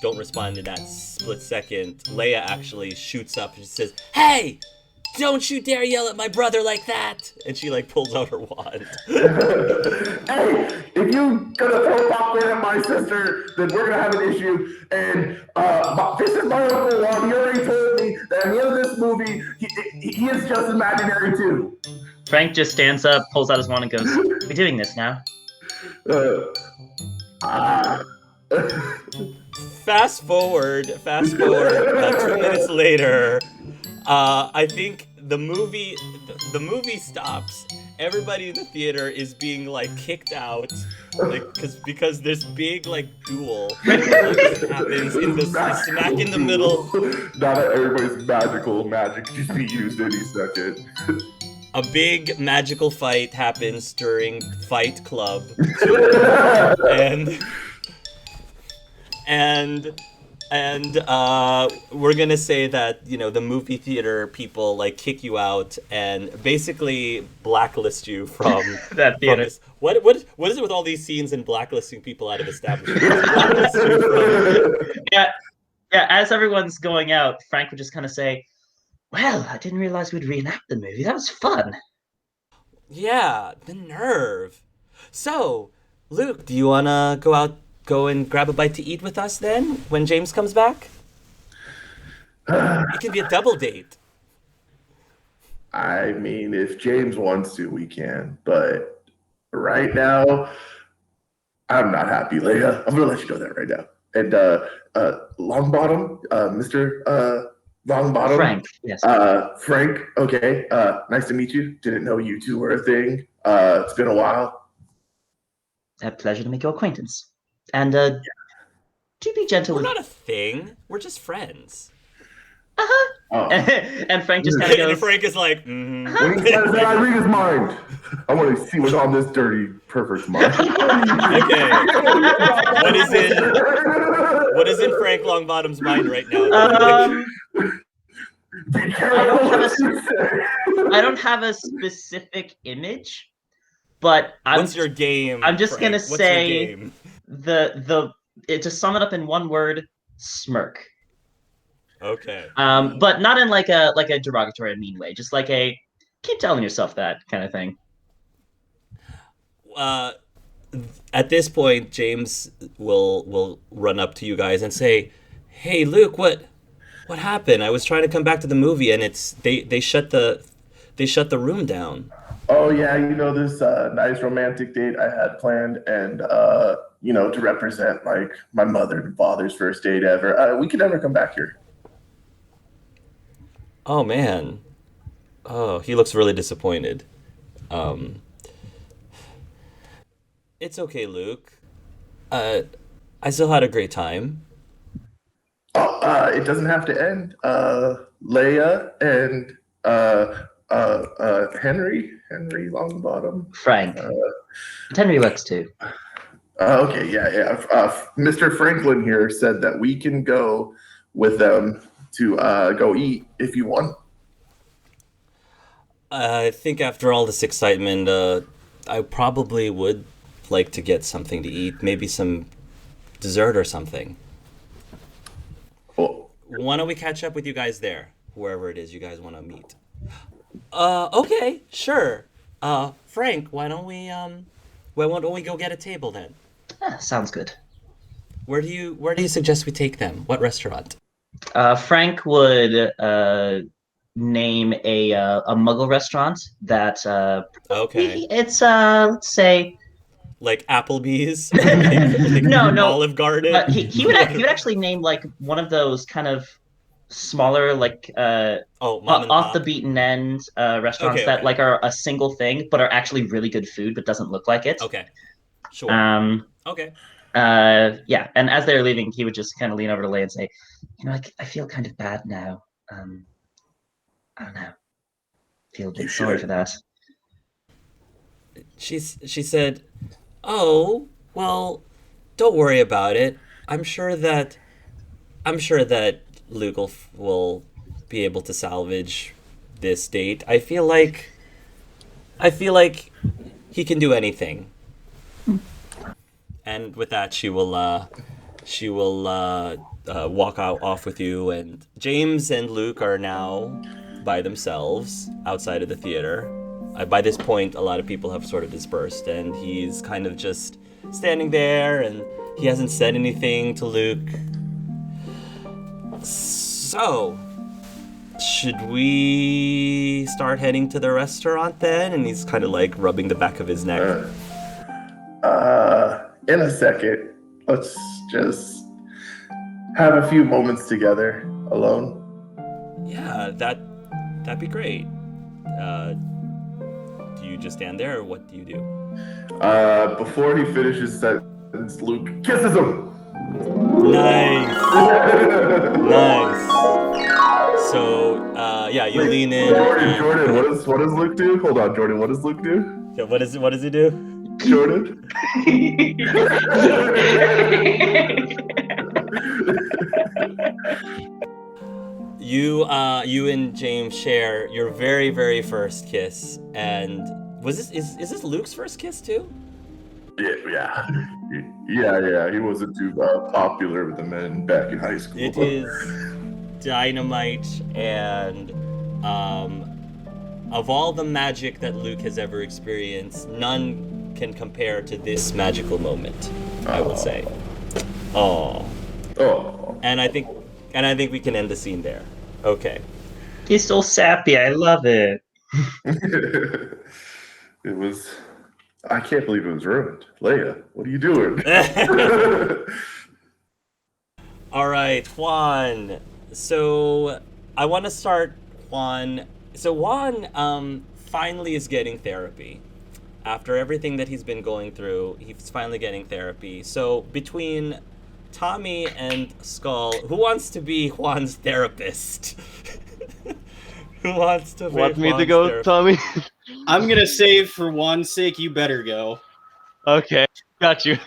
don't respond in that split second, Leia actually shoots up and says, "Hey, don't you dare yell at my brother like that!" And she pulls out her wand. Hey, if you gonna throw popcorn at my sister, then we're gonna have an issue. And this is my Uncle Juan. He already told me that at the end of this movie, he is just imaginary too. Frank just stands up, pulls out his wand, and goes, "We're doing this now." Fast forward 2 minutes later. I think the movie stops. Everybody in the theater is being like kicked out, like because this big like duel happens in the smack in the middle. Now that everybody's magic just be used any second. A big magical fight happens during Fight Club 2. and we're gonna say that, you know, the movie theater people like kick you out and basically blacklist you from that theater. What is it with all these scenes and blacklisting people out of establishments? Yeah. As everyone's going out, Frank would just kind of say, "Well, I didn't realize we'd reenact the movie. That was fun." Yeah, the nerve. So, Luke, do you wanna go and grab a bite to eat with us then when James comes back? It can be a double date. I mean, if James wants to, we can. But right now, I'm not happy, Leia. I'm gonna let you know that right now. And Longbottom, Mr. Longbottom. Frank, yes. Frank, okay. Nice to meet you. Didn't know you two were a thing. It's been a while. A pleasure to make your acquaintance. And do be gentle. We're not a thing. We're just friends. Uh-huh. Oh. And Frank just kind of goes. And Frank is like, When he says that, I read his mind. I want to see what's on this dirty pervert's mind. Okay. What is in Frank Longbottom's mind right now? I don't have a specific image, but what's your game? I'm just Frank? gonna say to sum it up in one word: smirk. Okay. But not in like a derogatory, mean way. Just like a keep telling yourself that kind of thing. At this point, James will run up to you guys and say, "Hey, Luke, what happened? I was trying to come back to the movie, and they shut the room down." Oh yeah, you know, this nice romantic date I had planned, and you know, to represent like my mother and father's first date ever. We could never come back here. Oh man. Oh, he looks really disappointed. It's okay, Luke. I still had a great time. Oh, it doesn't have to end. Leia and Henry Longbottom. Frank. Henry works too. Okay, yeah. Mr. Franklin here said that we can go with them to go eat if you want. I think after all this excitement, I probably would like to get something to eat, maybe some dessert or something. Cool. Why don't we catch up with you guys there, wherever it is you guys want to meet? Okay, sure. Frank, why don't we go get a table then? Sounds good. Where do you suggest we take them? What restaurant? Frank would name a Muggle restaurant that. Okay. It's let's say. Like Applebee's. No. Olive Garden. He would actually name like one of those kind of smaller like off the beaten end restaurants that like are a single thing but are actually really good food but doesn't look like it. Okay. Sure. Okay. Yeah, and as they're leaving, he would just kind of lean over to Leia and say, "You know, I feel kind of bad now. I don't know. Feel a bit sorry for that." She said, "Oh, well, don't worry about it. I'm sure that Luke will be able to salvage this date. I feel like he can do anything." And with that, she will walk off with you. And James and Luke are now by themselves outside of the theater. By this point, a lot of people have sort of dispersed, and he's kind of just standing there, and he hasn't said anything to Luke. So, should we start heading to the restaurant then? And he's kind of like rubbing the back of his neck. in a second. Let's just have a few moments together alone. Yeah, that'd be great. Do you just stand there, or what do you do? Before he finishes sentence, Luke kisses him. Nice. Nice. So, yeah, you lean in. Jordan, what does Luke do? Hold on, Jordan, what does Luke do? Yeah, what does he do? Jordan? You and James share your very, very first kiss, and is this Luke's first kiss too? Yeah. He wasn't too popular with the men back in high school. It is dynamite, and of all the magic that Luke has ever experienced, none can compare to this magical moment. I would say. Oh. And I think we can end the scene there. Okay. He's so sappy. I love it. It was. I can't believe it was ruined. Leia, what are you doing? All right, Juan. So I want to start Juan. So Juan finally is getting therapy. After everything that he's been going through, he's finally getting therapy. So between Tommy and Skull, who wants to be Juan's therapist? Who wants to be Want me Juan's to go, therapist? Tommy? I'm gonna save for Juan's sake. You better go. Okay, got you.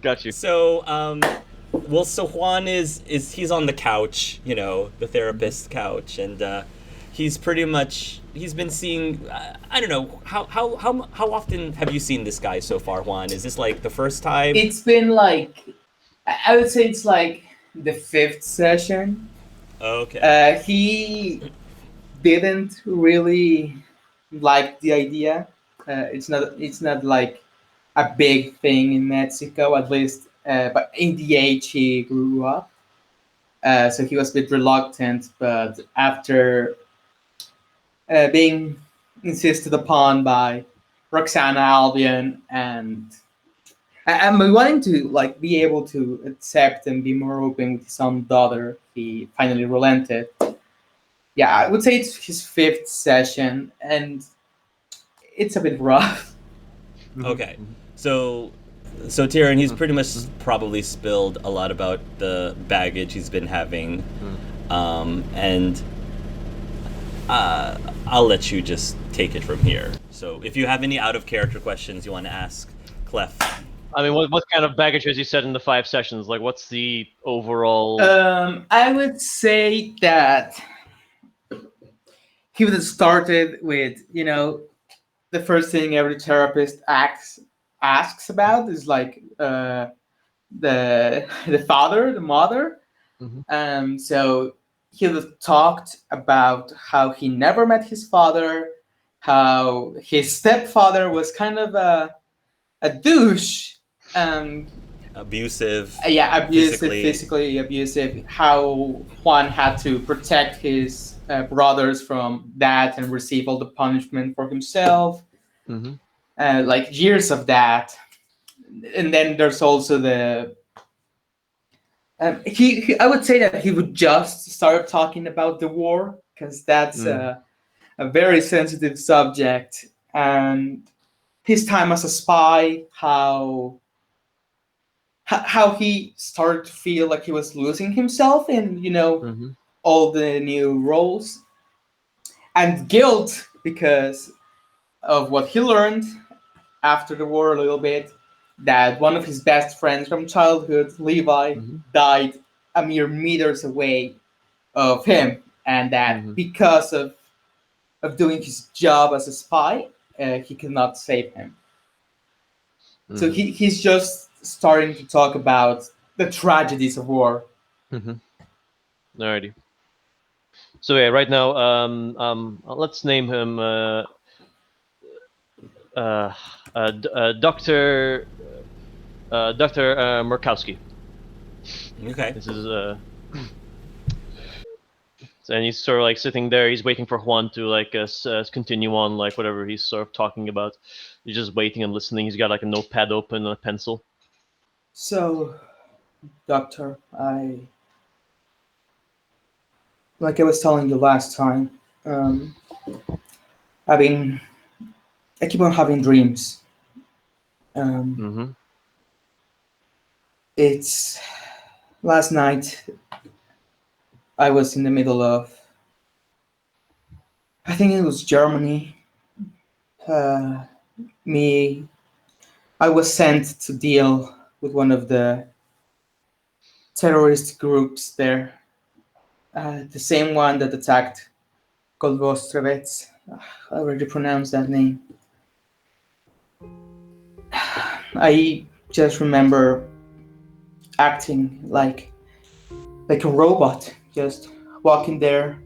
Got you. So, so Juan is he's on the couch, the therapist's couch, and he's been seeing. I don't know how often have you seen this guy so far, Juan? Is this like the first time? It's been like, I would say it's like the 5th session. Okay. He didn't really like the idea. It's not like a big thing in Mexico, at least, but in the age he grew up. So he was a bit reluctant, but after being insisted upon by Roxana, Albion, and wanting to like be able to accept and be more open with his own daughter, he finally relented. Yeah, I would say it's his 5th session, and it's a bit rough. Okay. So Tyrion, he's pretty much probably spilled a lot about the baggage he's been having, and I'll let you just take it from here. So if you have any out of character questions you want to ask Clef. I mean, what kind of baggage has he said in the 5 sessions? Like, what's the overall? I would say that he would have started with, the first thing every therapist asks about is like the father, the mother. Mm-hmm. So he would have talked about how he never met his father, how his stepfather was kind of a douche. Abusive. Physically abusive. How Juan had to protect his brothers from that and receive all the punishment for himself. Mm-hmm. Like years of that. And then there's also the. I would say that he would just start talking about the war, because that's a very sensitive subject, and his time as a spy, how he started to feel like he was losing himself in all the new roles, and guilt because of what he learned after the war a little bit, that one of his best friends from childhood, Levi, died a mere meters away of him, and that because of doing his job as a spy, he could not save him. So he's just starting to talk about the tragedies of war. Alrighty. So yeah, right now, let's name him Dr. Murkowski. Okay. This is And he's sort of like sitting there. He's waiting for Juan to like continue on like whatever he's sort of talking about. He's just waiting and listening. He's got like a notepad open and a pencil. So, Doctor, like I was telling you last time, I keep on having dreams. It's last night. I was in the middle of, I think it was Germany. I was sent to deal with one of the terrorist groups there. The same one that attacked Kolbostrovets. I already pronounced that name. I just remember acting like a robot, just walking there,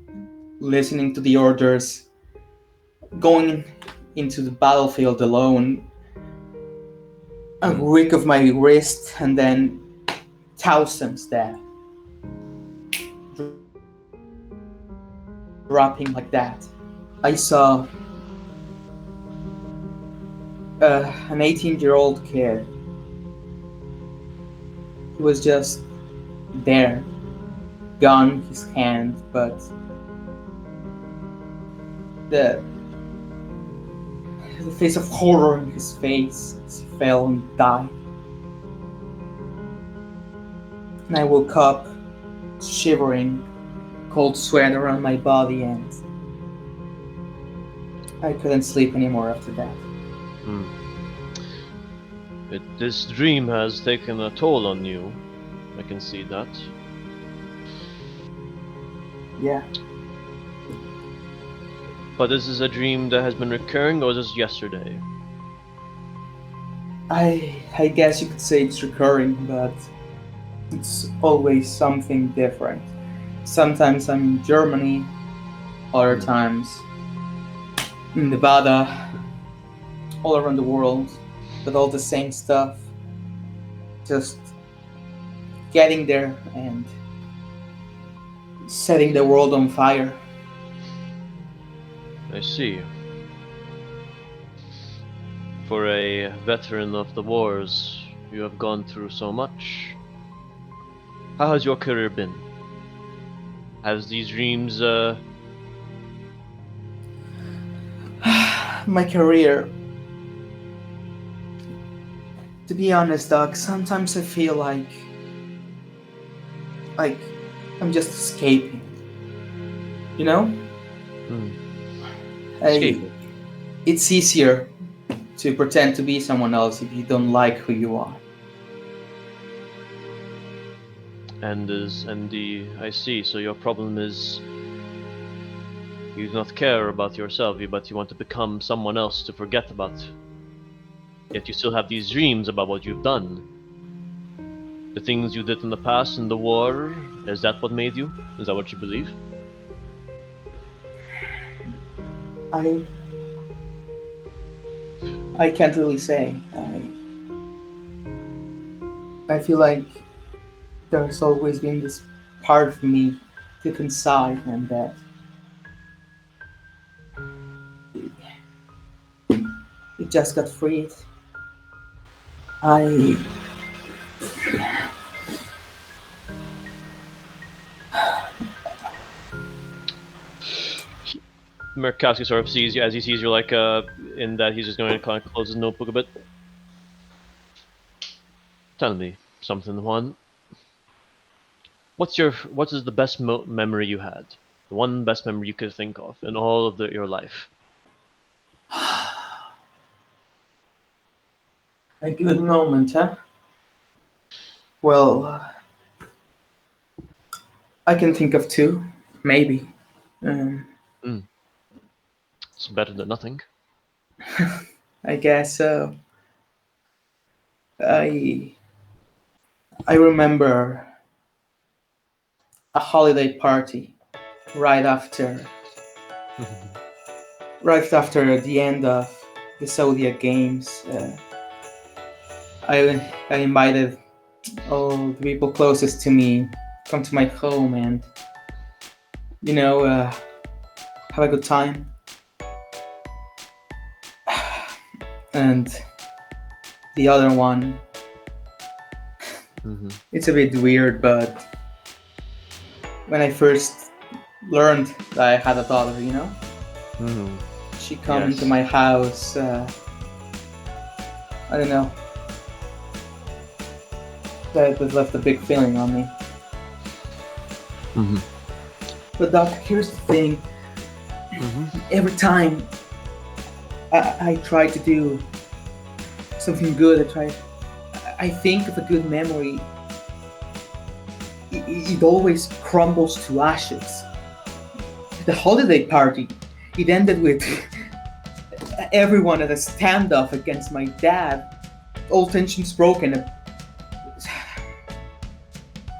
listening to the orders, going into the battlefield alone, a rick of my wrist, and then thousands dead. Dropping like that. I saw an 18-year-old kid. He was just there, gun in his hand, but the face of horror in his face as he fell and died. And I woke up shivering, cold sweat around my body, and I couldn't sleep anymore after that. This dream has taken a toll on you. I can see that. Yeah. But this is a dream that has been recurring, or just yesterday? I guess you could say it's recurring, but it's always something different. Sometimes I'm in Germany, other times in Nevada, all around the world, but all the same stuff. Just getting there and setting the world on fire. I see. For a veteran of the wars, you have gone through so much. How has your career been? Has these dreams, My career. To be honest, Doc, sometimes I feel like I'm just escaping. You know? Escaping. It's easier to pretend to be someone else if you don't like who you are. I see, so your problem is you do not care about yourself, but you want to become someone else to forget about. Yet you still have these dreams about what you've done. The things you did in the past in the war, is that what made you? Is that what you believe? I can't really say. I feel like there's always been this part of me deep inside, and that it just got freed. Murkowski sort of sees you as he sees you, like in that he's just going to kind of close his notebook a bit. Tell me something, Juan. What is the best memory you had? The one best memory you could think of in all of your life? A good moment, huh? Well, I can think of two, maybe. It's better than nothing. I guess so. I remember a holiday party right after the end of the Zodiac Games. I invited all the people closest to me come to my home, and have a good time. And the other one, it's a bit weird, but when I first learned that I had a daughter, she come into my house. I don't know. That left a big feeling on me. But Doc, here's the thing. Every time I try to do something good, I think of a good memory, it always crumbles to ashes. The holiday party, it ended with everyone at a standoff against my dad. All tensions broken.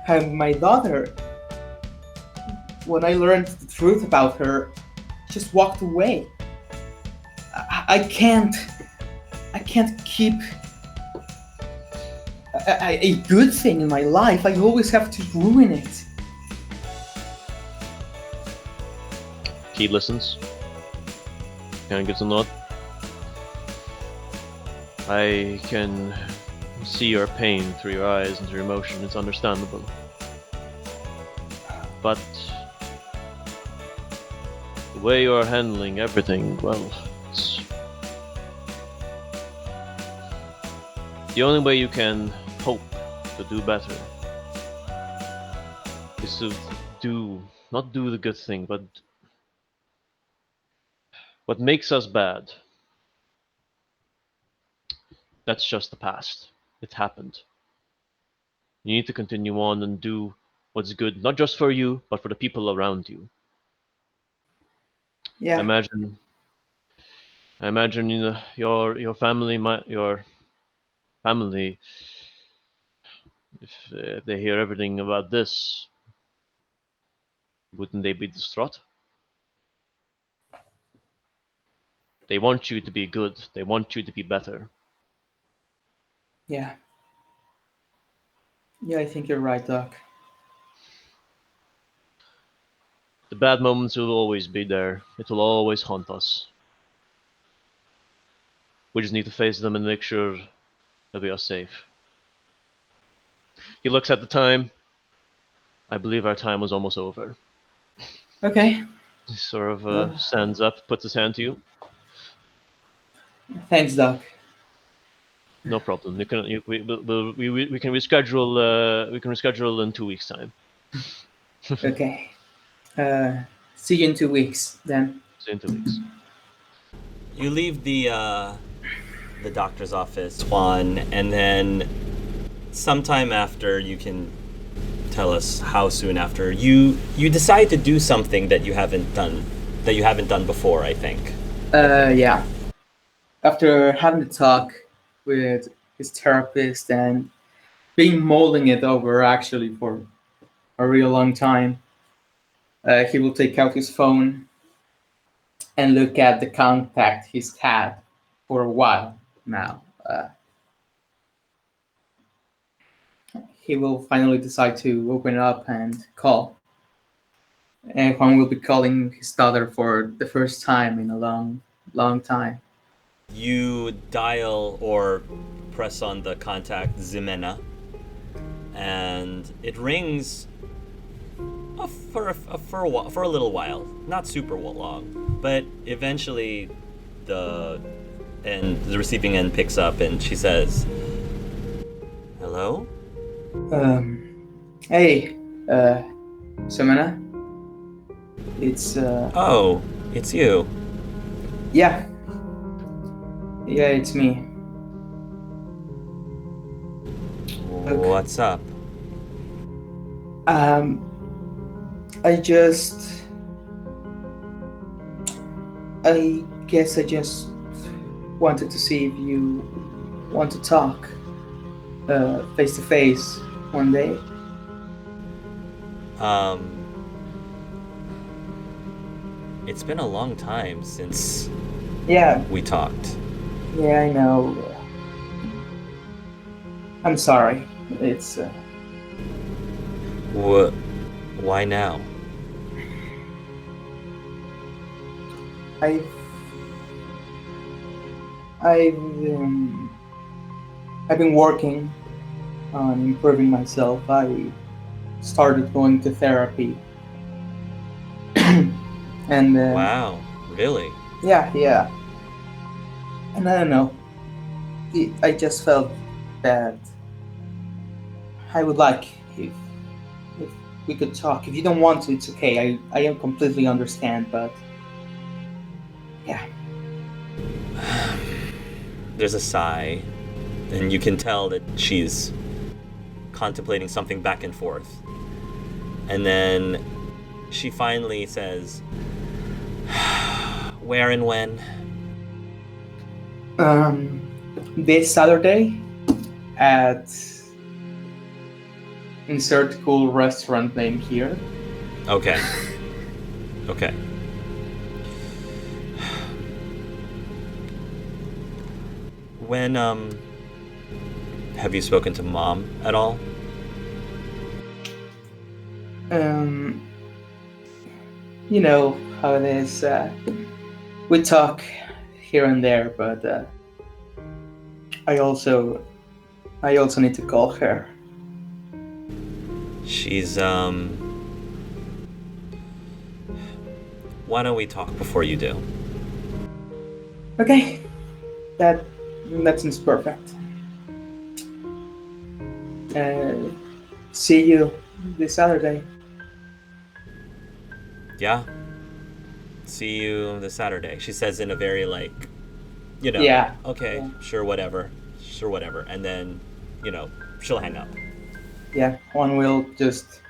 And my daughter, when I learned the truth about her, just walked away. I can't keep a good thing in my life. I always have to ruin it. He listens. Kind of gives a nod. I can see your pain through your eyes and through your emotion. It's understandable. But the way you're handling everything, well, it's the only way you can hope to do better is to not do the good thing, but what makes us bad. That's just the past. It happened. You need to continue on and do what's good, not just for you, but for the people around you. Yeah. I imagine your family, your family, if they hear everything about this, wouldn't they be distraught? They want you to be good. They want you to be better. Yeah. Yeah, I think you're right, Doc. The bad moments will always be there. It will always haunt us. We just need to face them and make sure that we are safe. He looks at the time. I believe our time was almost over. Okay. He sort of stands up, puts his hand to you. Thanks, Doc. No problem. We can reschedule. We can reschedule in 2 weeks' time. Okay. See you in 2 weeks then. See you in 2 weeks. You leave the doctor's office, Juan, and then sometime after, you can tell us how soon after, you decide to do something that you haven't done before, I think. Yeah. After having a talk with his therapist and being mulling it over actually for a real long time, he will take out his phone and look at the contact he's had for a while now. He will finally decide to open up and call. And Juan will be calling his daughter for the first time in a long, long time. You dial or press on the contact Ximena, and it rings for a little while, not super long, but eventually the receiving end picks up, and she says, "Hello? Hey, Ximena. It's Oh, it's you." Yeah. Yeah, it's me. Okay. What's up? I guess I just wanted to see if you want to talk face to face one day. It's been a long time since we talked. Yeah, I know. I'm sorry. It's Why now? I've been working on improving myself. I started going to therapy, and wow, really? Yeah. And I don't know. I just felt that I would like if we could talk. If you don't want to, it's okay. I completely understand, but yeah. There's a sigh, and you can tell that she's contemplating something back and forth. And then she finally says, where and when? This Saturday at insert cool restaurant name here. Okay. When, have you spoken to Mom at all? You know how it is. We talk here and there, but I also need to call her. She's, why don't we talk before you do? Okay. That seems perfect. See you this Saturday. Yeah. See you this Saturday. She says in a very Yeah. Okay, yeah. Sure, whatever. And then, she'll hang up. Yeah, Juan will just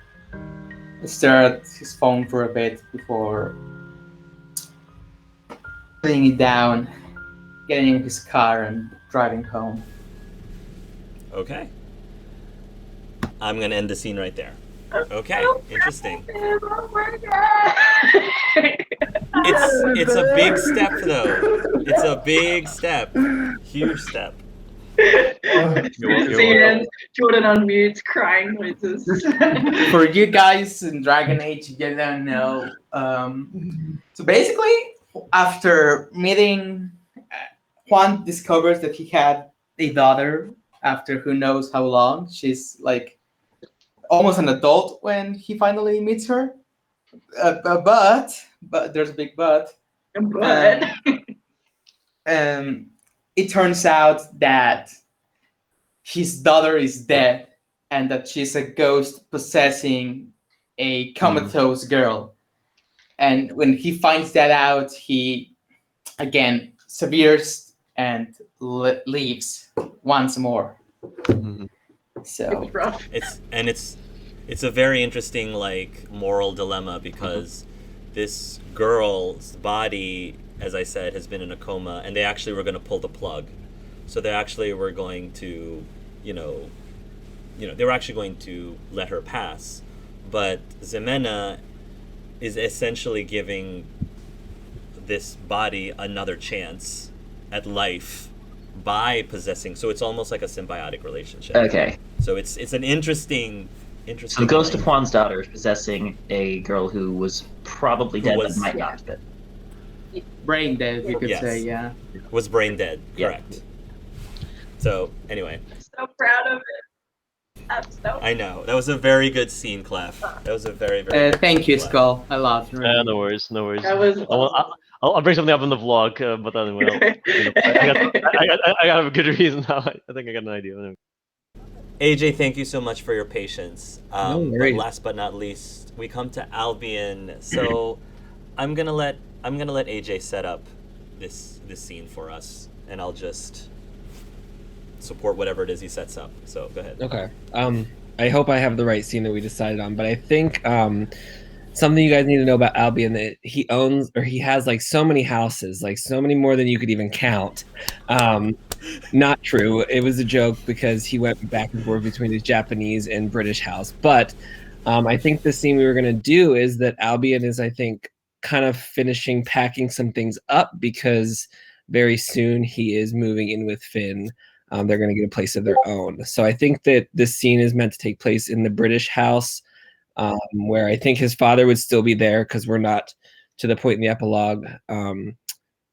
stare at his phone for a bit before putting it down, getting in his car and driving home. Okay. I'm going to end the scene right there. Okay, interesting. It's a big step, though. It's a big step. Huge step. Jordan unmutes, crying noises. For you guys in Dragon Age, you don't know. So basically, after meeting, Juan discovers that he had a daughter after who knows how long. She's like almost an adult when he finally meets her. But there's a big but. It turns out that his daughter is dead and that she's a ghost possessing a comatose girl. And when he finds that out, he again severes and leaves once more. Mm-hmm. So it's a very interesting moral dilemma because this girl's body, as I said, has been in a coma, and they actually were going to pull the plug. So they actually were going to, they were actually going to let her pass. But Ximena is essentially giving this body another chance at life by possessing. So it's almost like a symbiotic relationship. Okay. So it's an interesting. So the ghost of Juan's daughter is possessing a girl who was probably dead but might not have been. Brain dead, you could say, yeah. Was brain dead, correct. Yeah. So, anyway. I'm so proud of it. I know. That was a very good scene, Clef. That was a very, very good thank you, Clef. Skull. I love you. No worries. That was awesome. I'll bring something up in the vlog, but anyway, I got a good reason now. I think I got an idea. AJ, thank you so much for your patience. No but worries. last but not least, we come to Albion. So I'm gonna let AJ set up this scene for us, and I'll just support whatever it is he sets up. So go ahead. Okay. I hope I have the right scene that we decided on, but I think something you guys need to know about Albion, that he owns, or he has so many houses, so many more than you could even count. Not true. It was a joke because he went back and forth between his Japanese and British house. But I think the scene we were going to do is that Albion is, I think, kind of finishing packing some things up because very soon he is moving in with Finn. They're going to get a place of their own. So I think that this scene is meant to take place in the British house, where I think his father would still be there because we're not to the point in the epilogue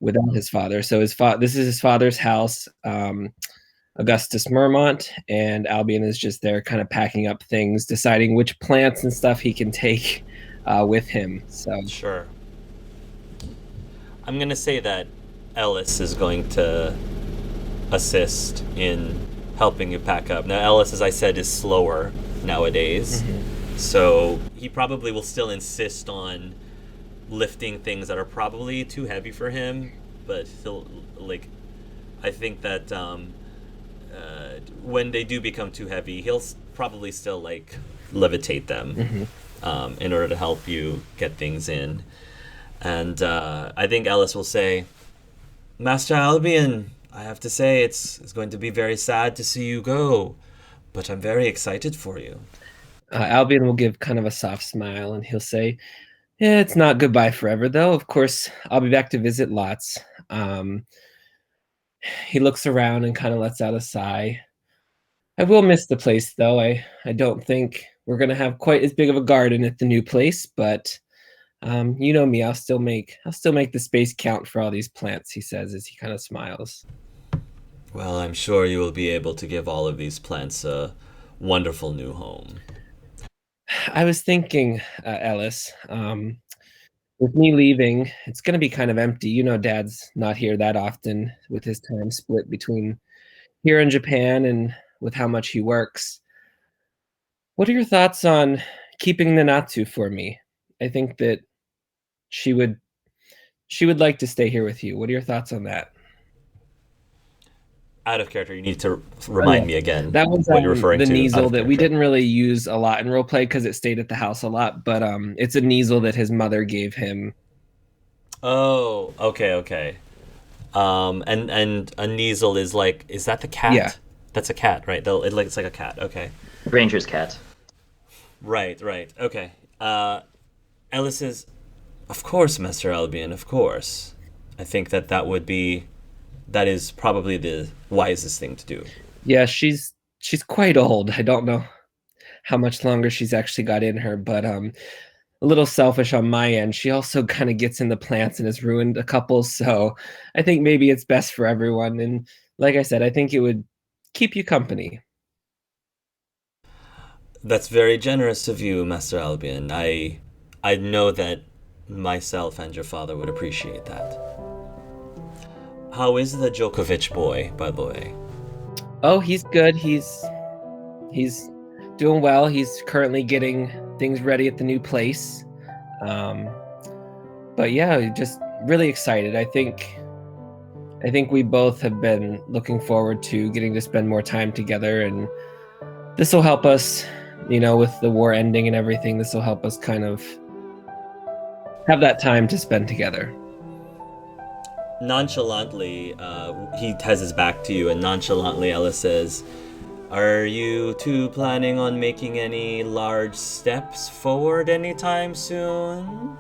without his father. So this is his father's house, Augustus Mermont, and Albion is just there kind of packing up things, deciding which plants and stuff he can take with him. So Sure. I'm going to say that Ellis is going to assist in helping you pack up. Now, Ellis, as I said, is slower nowadays. So he probably will still insist on lifting things that are probably too heavy for him, but he'll, like, I think that when they do become too heavy, he'll probably still, like, levitate them in order to help you get things in. And I think Ellis will say, Master Albion, I have to say it's going to be very sad to see you go, but I'm very excited for you. Albion will give kind of a soft smile, and he'll say, yeah, it's not goodbye forever, though. Of course, I'll be back to visit lots. He looks around and kind of lets out a sigh. I will miss the place, though. I don't think we're going to have quite as big of a garden at the new place, but you know me, I'll still make the space count for all these plants, he says as he kind of smiles. Well, I'm sure you will be able to give all of these plants a wonderful new home. I was thinking, Ellis, with me leaving, it's going to be kind of empty. You know, Dad's not here that often with his time split between here in Japan and with how much he works. What are your thoughts on keeping Nanatsu for me? I think that she would like to stay here with you. What are your thoughts on that? Out of character, you need to remind me again. That was what you're referring the to. Kneazle that we didn't really use a lot in roleplay because it stayed at the house a lot, but it's a Kneazle that his mother gave him. Oh, okay. And a Kneazle is that the cat? Yeah. That's a cat, right? It's like a cat. Okay. Ranger's cat. Right. Okay. Ellis says, of course, Master Albion, of course. I think that is probably the wisest thing to do. Yeah, she's quite old. I don't know how much longer she's actually got in her, but a little selfish on my end. She also kind of gets in the plants and has ruined a couple, so I think maybe it's best for everyone. And like I said, I think it would keep you company. That's very generous of you, Master Albion. I know that myself and your father would appreciate that. How is the Djokovic boy, by the way? Oh, he's good. He's doing well. He's currently getting things ready at the new place. But yeah, just really excited. I think we both have been looking forward to getting to spend more time together, and this will help us, with the war ending and everything, this will help us kind of have that time to spend together. Nonchalantly, he has his back to you, and nonchalantly Ellis says, are you two planning on making any large steps forward anytime soon?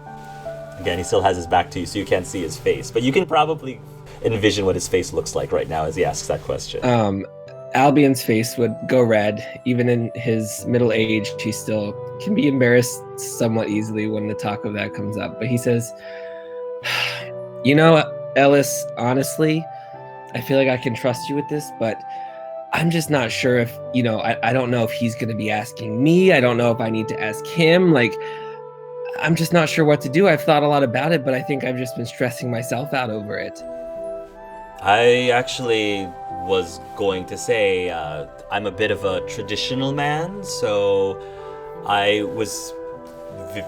Again, he still has his back to you, so you can't see his face, but you can probably envision what his face looks like right now as he asks that question. Albion's face would go red. Even in his middle age, he still can be embarrassed somewhat easily when the talk of that comes up. But he says, Ellis, honestly, I feel like I can trust you with this, but I'm just not sure if, I don't know if he's going to be asking me. I don't know if I need to ask him. Like, I'm just not sure what to do. I've thought a lot about it, but I think I've just been stressing myself out over it. I actually was going to say I'm a bit of a traditional man, so I was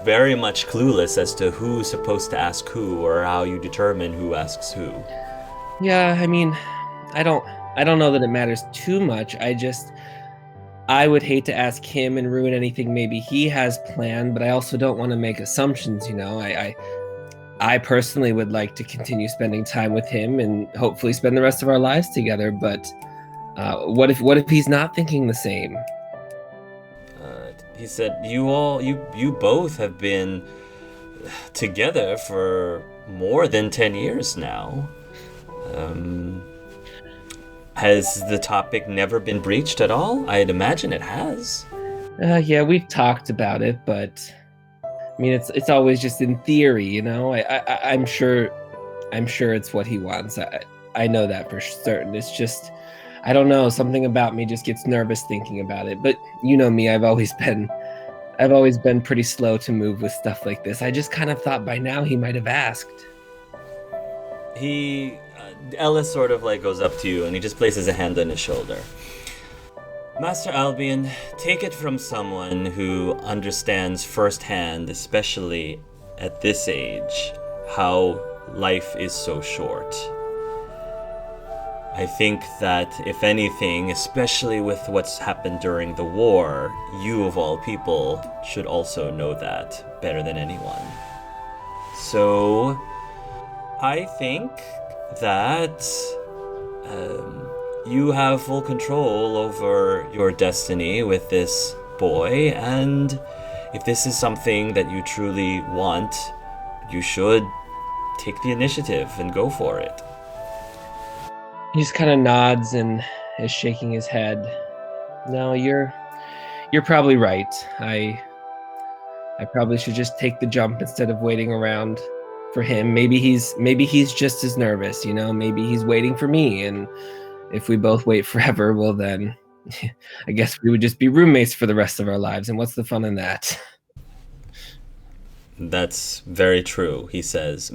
very much clueless as to who's supposed to ask who or how you determine who asks who. Yeah, I mean, I don't know that it matters too much. I would hate to ask him and ruin anything maybe he has planned, but I also don't want to make assumptions, I personally would like to continue spending time with him and hopefully spend the rest of our lives together, but what if he's not thinking the same? He said, you both have been together for more than 10 years now. Has the topic never been breached at all? I'd imagine it has. Yeah, we've talked about it, but I mean, it's always just in theory, I'm sure I'm sure it's what he wants. I know that for certain. It's just, I don't know, something about me just gets nervous thinking about it. But you know me, I've always been pretty slow to move with stuff like this. I just kind of thought by now he might have asked. Ellis sort of like goes up to you and he just places a hand on his shoulder. Master Albion, take it from someone who understands firsthand, especially at this age, how life is so short. I think that, if anything, especially with what's happened during the war, you of all people should also know that better than anyone. So, I think that you have full control over your destiny with this boy, and if this is something that you truly want, you should take the initiative and go for it. He just kind of nods and is shaking his head. No, you're probably right. I probably should just take the jump instead of waiting around for him. Maybe he's just as nervous, you know? Maybe he's waiting for me, and if we both wait forever, well then I guess we would just be roommates for the rest of our lives, and what's the fun in that? That's very true, he says.